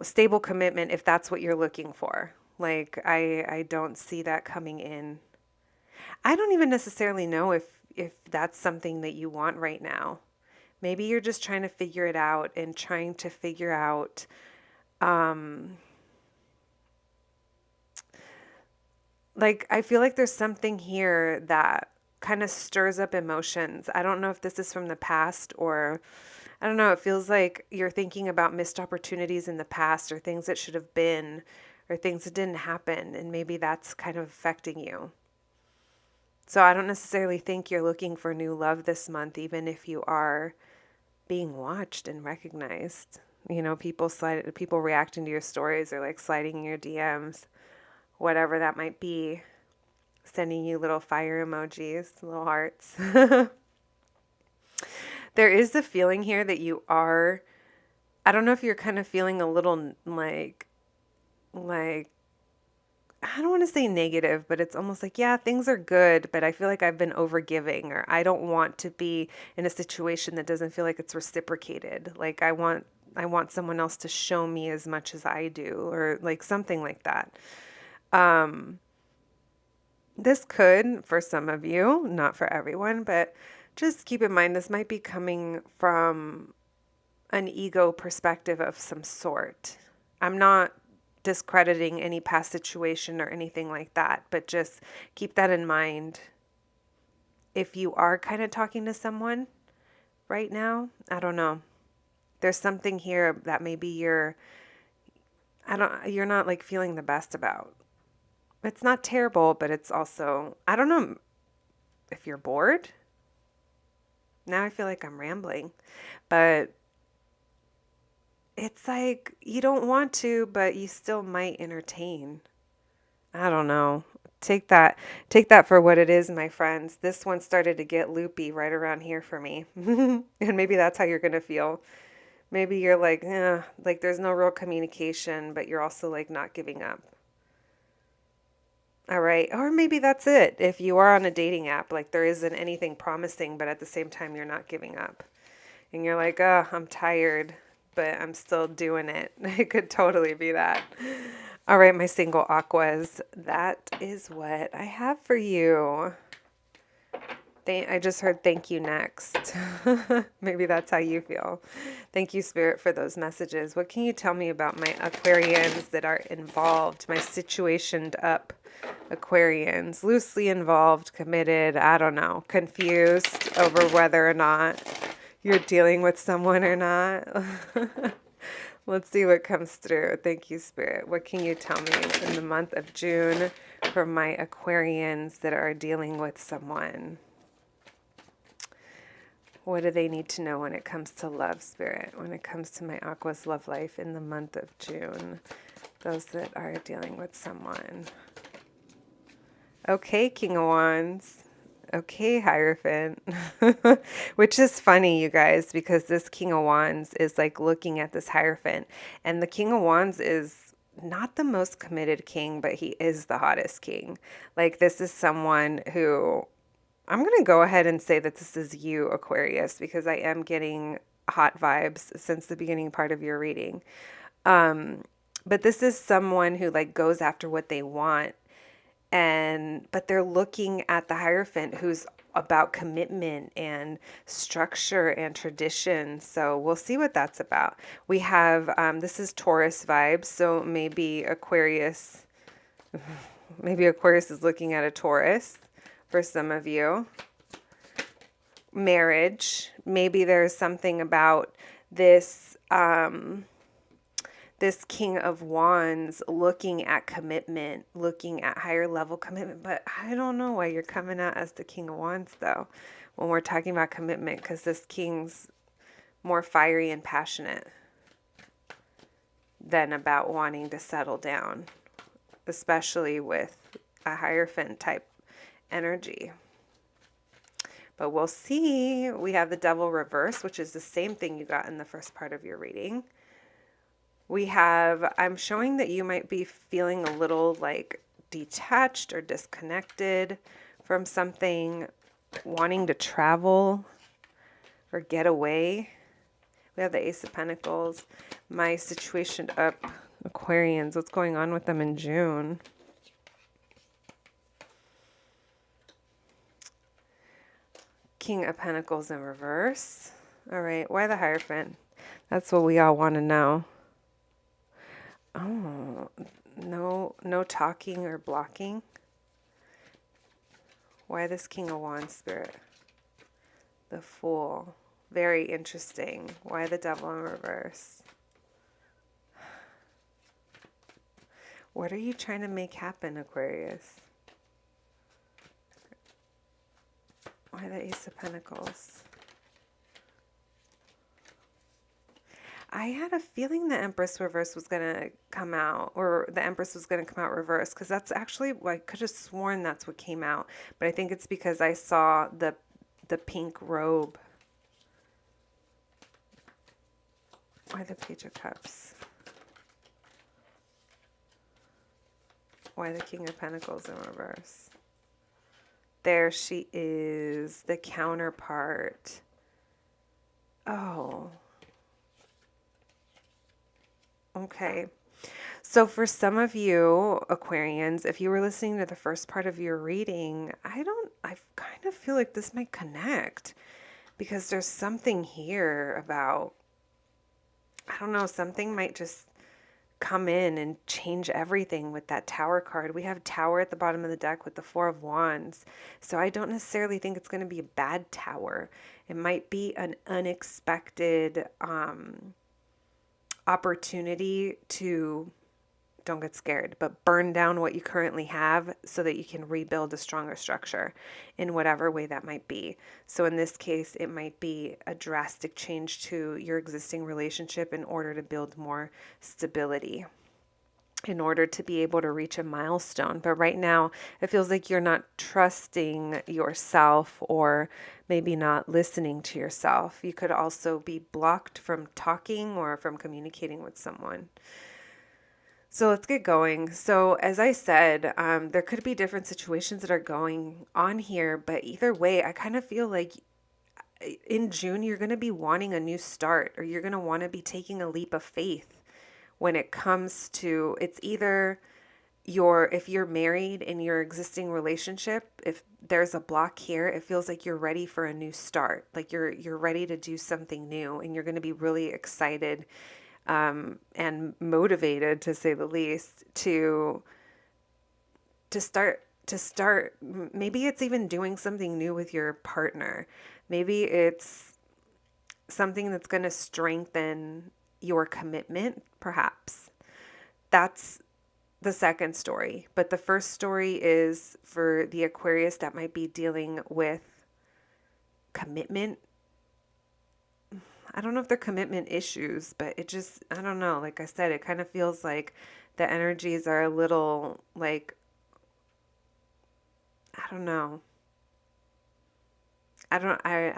stable commitment if that's what you're looking for. I don't see that coming in. I don't even necessarily know if that's something that you want right now. Maybe you're just trying to figure it out and trying to figure out, I feel like there's something here that kind of stirs up emotions. I don't know if this is from the past or I don't know. It feels like you're thinking about missed opportunities in the past or things that should have been or things that didn't happen. And maybe that's kind of affecting you. So I don't necessarily think you're looking for new love this month, even if you are being watched and recognized. People reacting to your stories or sliding in your DMs, whatever that might be, sending you little fire emojis, little hearts. There is the feeling here that you are, I don't know if you're kind of feeling a little I don't want to say negative, but it's almost like, yeah, things are good, but I feel like I've been overgiving, or I don't want to be in a situation that doesn't feel like it's reciprocated. I want someone else to show me as much as I do, or something like that. This could, for some of you, not for everyone, but just keep in mind this might be coming from an ego perspective of some sort. I'm not discrediting any past situation or anything like that, but just keep that in mind. If you are kind of talking to someone right now, I don't know. There's something here that maybe you're not feeling the best about. It's not terrible, but it's also, I don't know if you're bored. Now I feel like I'm rambling, but it's like you don't want to, but you still might entertain. I don't know. Take that for what it is, my friends. This one started to get loopy right around here for me. And maybe that's how you're going to feel. Maybe you're there's no real communication, but you're also not giving up. All right. Or maybe that's it. If you are on a dating app, there isn't anything promising, but at the same time, you're not giving up. And you're like, oh, I'm tired, but I'm still doing it. It could totally be that. All right, my single aquas, that is what I have for you. I just heard thank you next. Maybe that's how you feel. Thank you, Spirit, for those messages. What can you tell me about my Aquarians that are involved, my situationed up Aquarians? Loosely involved, committed, I don't know, confused over whether or not you're dealing with someone or not. Let's see what comes through. Thank you, Spirit. What can you tell me in the month of June for my Aquarians that are dealing with someone? What do they need to know when it comes to love, Spirit? When it comes to my Aqua's love life in the month of June? Those that are dealing with someone. Okay, King of Wands. Okay, Hierophant. Which is funny, you guys, because this King of Wands is like looking at this Hierophant. And the King of Wands is not the most committed king, but he is the hottest king. Like, this is someone who... I'm going to go ahead and say that this is you, Aquarius, because I am getting hot vibes since the beginning part of your reading. But this is someone who like goes after what they want, but they're looking at the Hierophant who's about commitment and structure and tradition. So we'll see what that's about. We have, this is Taurus vibes. So maybe Aquarius is looking at a Taurus for some of you. Marriage. Maybe there's something about this, this King of Wands looking at commitment, looking at higher level commitment. But I don't know why you're coming out as the King of Wands, though, when we're talking about commitment, because this king's more fiery and passionate than about wanting to settle down, especially with a Hierophant type energy. But we'll see. We have the Devil reverse, which is the same thing you got in the first part of your reading. We have, I'm showing that you might be feeling a little like detached or disconnected from something, wanting to travel or get away. We have the Ace of Pentacles. My situation up, Aquarians, what's going on with them in June? King of Pentacles in reverse. All right, why the Hierophant? That's what we all want to know. Oh, no talking or blocking. Why this King of Wands, Spirit? The Fool. Very interesting. Why the Devil in reverse? What are you trying to make happen, Aquarius? Why the Ace of Pentacles? I had a feeling the Empress reverse was going to come out, or the Empress was going to come out reverse, because that's actually, I could have sworn that's what came out. But I think it's because I saw the pink robe. Why the Page of Cups? Why the King of Pentacles in reverse? There she is, the counterpart. Oh. Okay. So for some of you Aquarians, if you were listening to the first part of your reading, I kind of feel like this might connect, because there's something here about, I don't know, something might just come in and change everything with that Tower card. We have Tower at the bottom of the deck with the Four of Wands. So I don't necessarily think it's going to be a bad Tower. It might be an unexpected opportunity to, don't get scared, but burn down what you currently have so that you can rebuild a stronger structure in whatever way that might be. So in this case, it might be a drastic change to your existing relationship in order to build more stability, in order to be able to reach a milestone. But right now, it feels like you're not trusting yourself, or maybe not listening to yourself. You could also be blocked from talking or from communicating with someone. So let's get going. So as I said, there could be different situations that are going on here, but either way, I kind of feel like in June, you're going to be wanting a new start, or you're going to want to be taking a leap of faith when it comes to, it's either if you're married in your existing relationship, if there's a block here, it feels like you're ready for a new start. Like you're ready to do something new, and you're going to be really excited and motivated, to say the least, to start. Maybe it's even doing something new with your partner. Maybe it's something that's going to strengthen your commitment, perhaps. That's the second story. But the first story is for the Aquarius that might be dealing with commitment. I don't know if they're commitment issues, but it just, I don't know. Like I said, it kind of feels like the energies are a little like, I don't know. I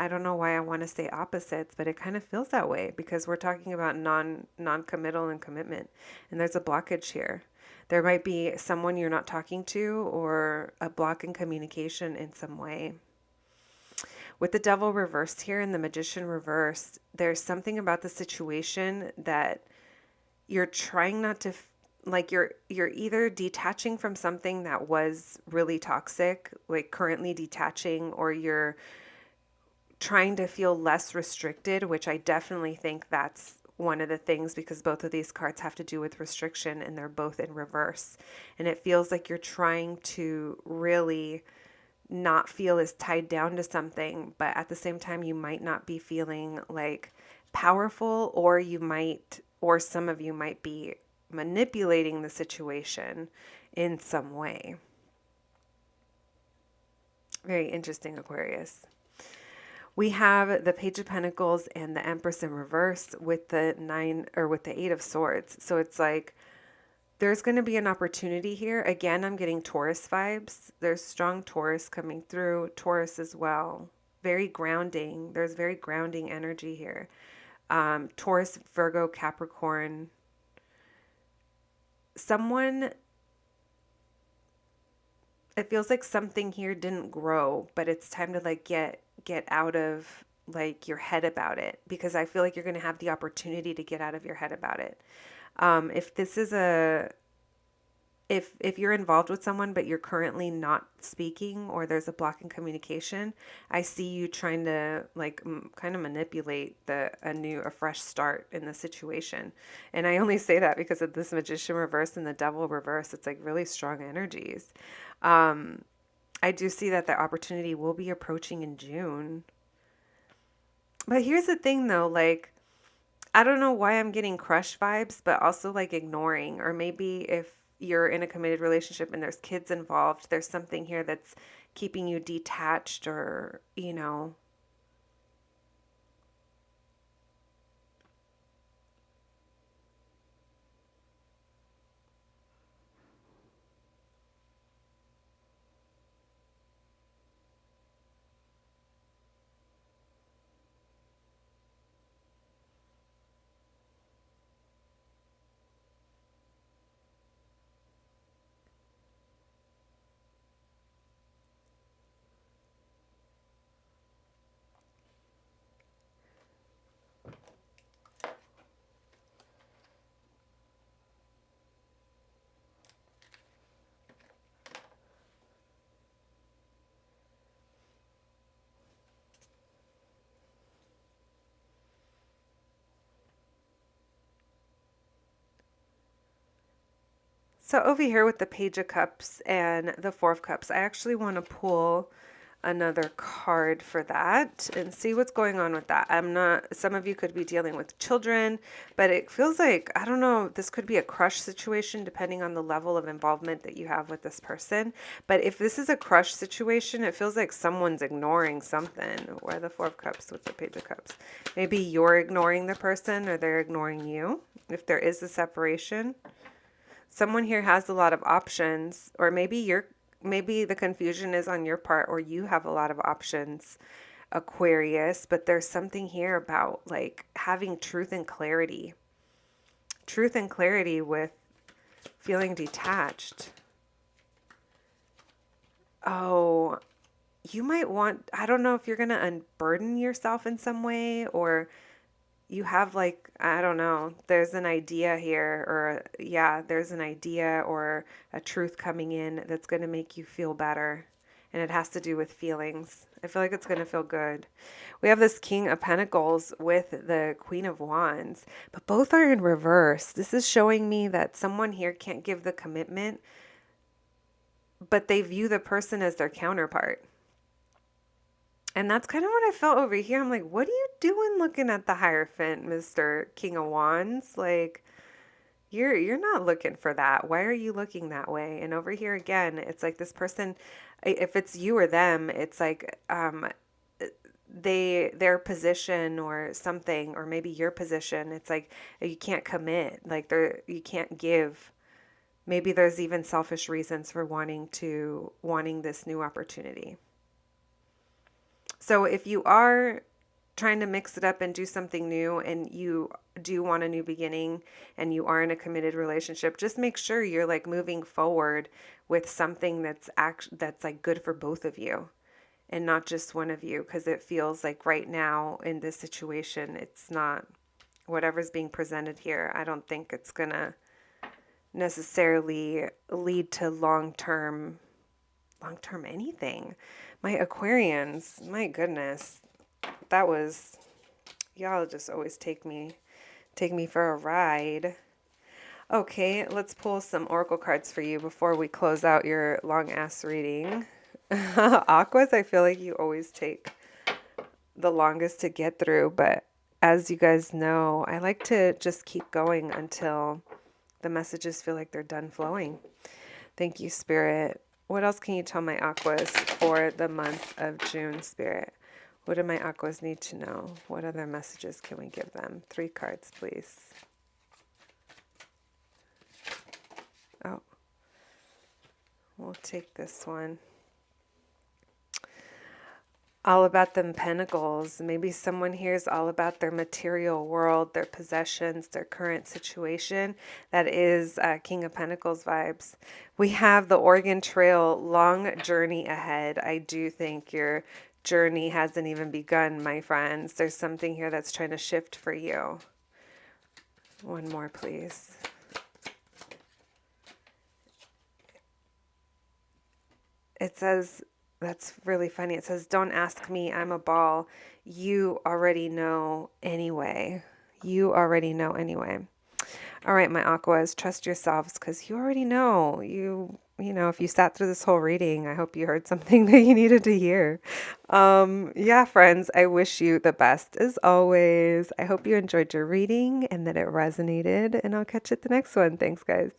don't know why I want to say opposites, but it kind of feels that way because we're talking about non-committal and commitment, and there's a blockage here. There might be someone you're not talking to or a block in communication in some way. With the devil reversed here and the magician reversed, there's something about the situation that you're trying not to like you're either detaching from something that was really toxic, like currently detaching, or you're trying to feel less restricted, which I definitely think that's one of the things because both of these cards have to do with restriction and they're both in reverse. And it feels like you're trying to really not feel as tied down to something, but at the same time, you might not be feeling like powerful, or you might, or some of you might be manipulating the situation in some way. Very interesting, Aquarius. We have the Page of Pentacles and the Empress in reverse with the Eight of Swords. So it's like there's going to be an opportunity here. Again, I'm getting Taurus vibes. There's strong Taurus coming through. Taurus as well. Very grounding. There's very grounding energy here. Taurus, Virgo, Capricorn. It feels like something here didn't grow, but it's time to like get out of like your head about it, because I feel like you're going to have the opportunity to get out of your head about it. If this is if you're involved with someone but you're currently not speaking, or there's a block in communication, I see you trying to like kind of manipulate a fresh start in the situation. And I only say that because of this magician reverse and the devil reverse. It's like really strong energies. I do see that the opportunity will be approaching in June. But here's the thing though, like, I don't know why I'm getting crush vibes, but also like ignoring, or maybe if you're in a committed relationship and there's kids involved, there's something here that's keeping you detached, or, you know. So over here with the Page of Cups and the Four of Cups, I actually want to pull another card for that and see what's going on with that. Some of you could be dealing with children, but it feels like, I don't know, this could be a crush situation depending on the level of involvement that you have with this person. But if this is a crush situation, it feels like someone's ignoring something. Where are the Four of Cups with the Page of Cups? Maybe you're ignoring the person or they're ignoring you. If there is a separation, someone here has a lot of options, or maybe the confusion is on your part, or you have a lot of options, Aquarius, but there's something here about like having truth and clarity with feeling detached. Oh, you might want, I don't know if you're going to unburden yourself in some way, or you have like, I don't know, there's an idea here, or yeah, there's an idea or a truth coming in that's going to make you feel better. And it has to do with feelings. I feel like it's going to feel good. We have this King of Pentacles with the Queen of Wands, but both are in reverse. This is showing me that someone here can't give the commitment, but they view the person as their counterpart. And that's kind of what I felt over here. I'm like, what are you doing looking at the Hierophant, Mr. King of Wands? Like, you're not looking for that. Why are you looking that way? And over here again, it's like this person, if it's you or them, it's like their position or something, or maybe your position, it's like you can't commit, like you can't give. Maybe there's even selfish reasons for wanting this new opportunity. So if you are trying to mix it up and do something new, and you do want a new beginning, and you are in a committed relationship, just make sure you're like moving forward with something that's like good for both of you and not just one of you, because it feels like right now in this situation, it's not whatever's being presented here. I don't think it's gonna necessarily lead to long-term anything. My Aquarians, my goodness, that was, y'all just always take me for a ride. Okay, let's pull some oracle cards for you before we close out your long ass reading. Aquas, I feel like you always take the longest to get through, but as you guys know, I like to just keep going until the messages feel like they're done flowing. Thank you, Spirit. What else can you tell my Aquas for the month of June, Spirit? What do my Aquas need to know? What other messages can we give them? 3 cards, please. Oh, we'll take this one. All about them pentacles. Maybe someone here is all about their material world, their possessions, their current situation. That is King of Pentacles vibes. We have the Oregon Trail, long journey ahead. I do think your journey hasn't even begun, my friends. There's something here that's trying to shift for you. One more, please. It says, that's really funny. It says, don't ask me, I'm a ball. You already know anyway. You already know anyway. All right, my Aquas, trust yourselves, because you already know. You know, if you sat through this whole reading, I hope you heard something that you needed to hear. Yeah, friends, I wish you the best as always. I hope you enjoyed your reading and that it resonated, and I'll catch you at the next one. Thanks, guys.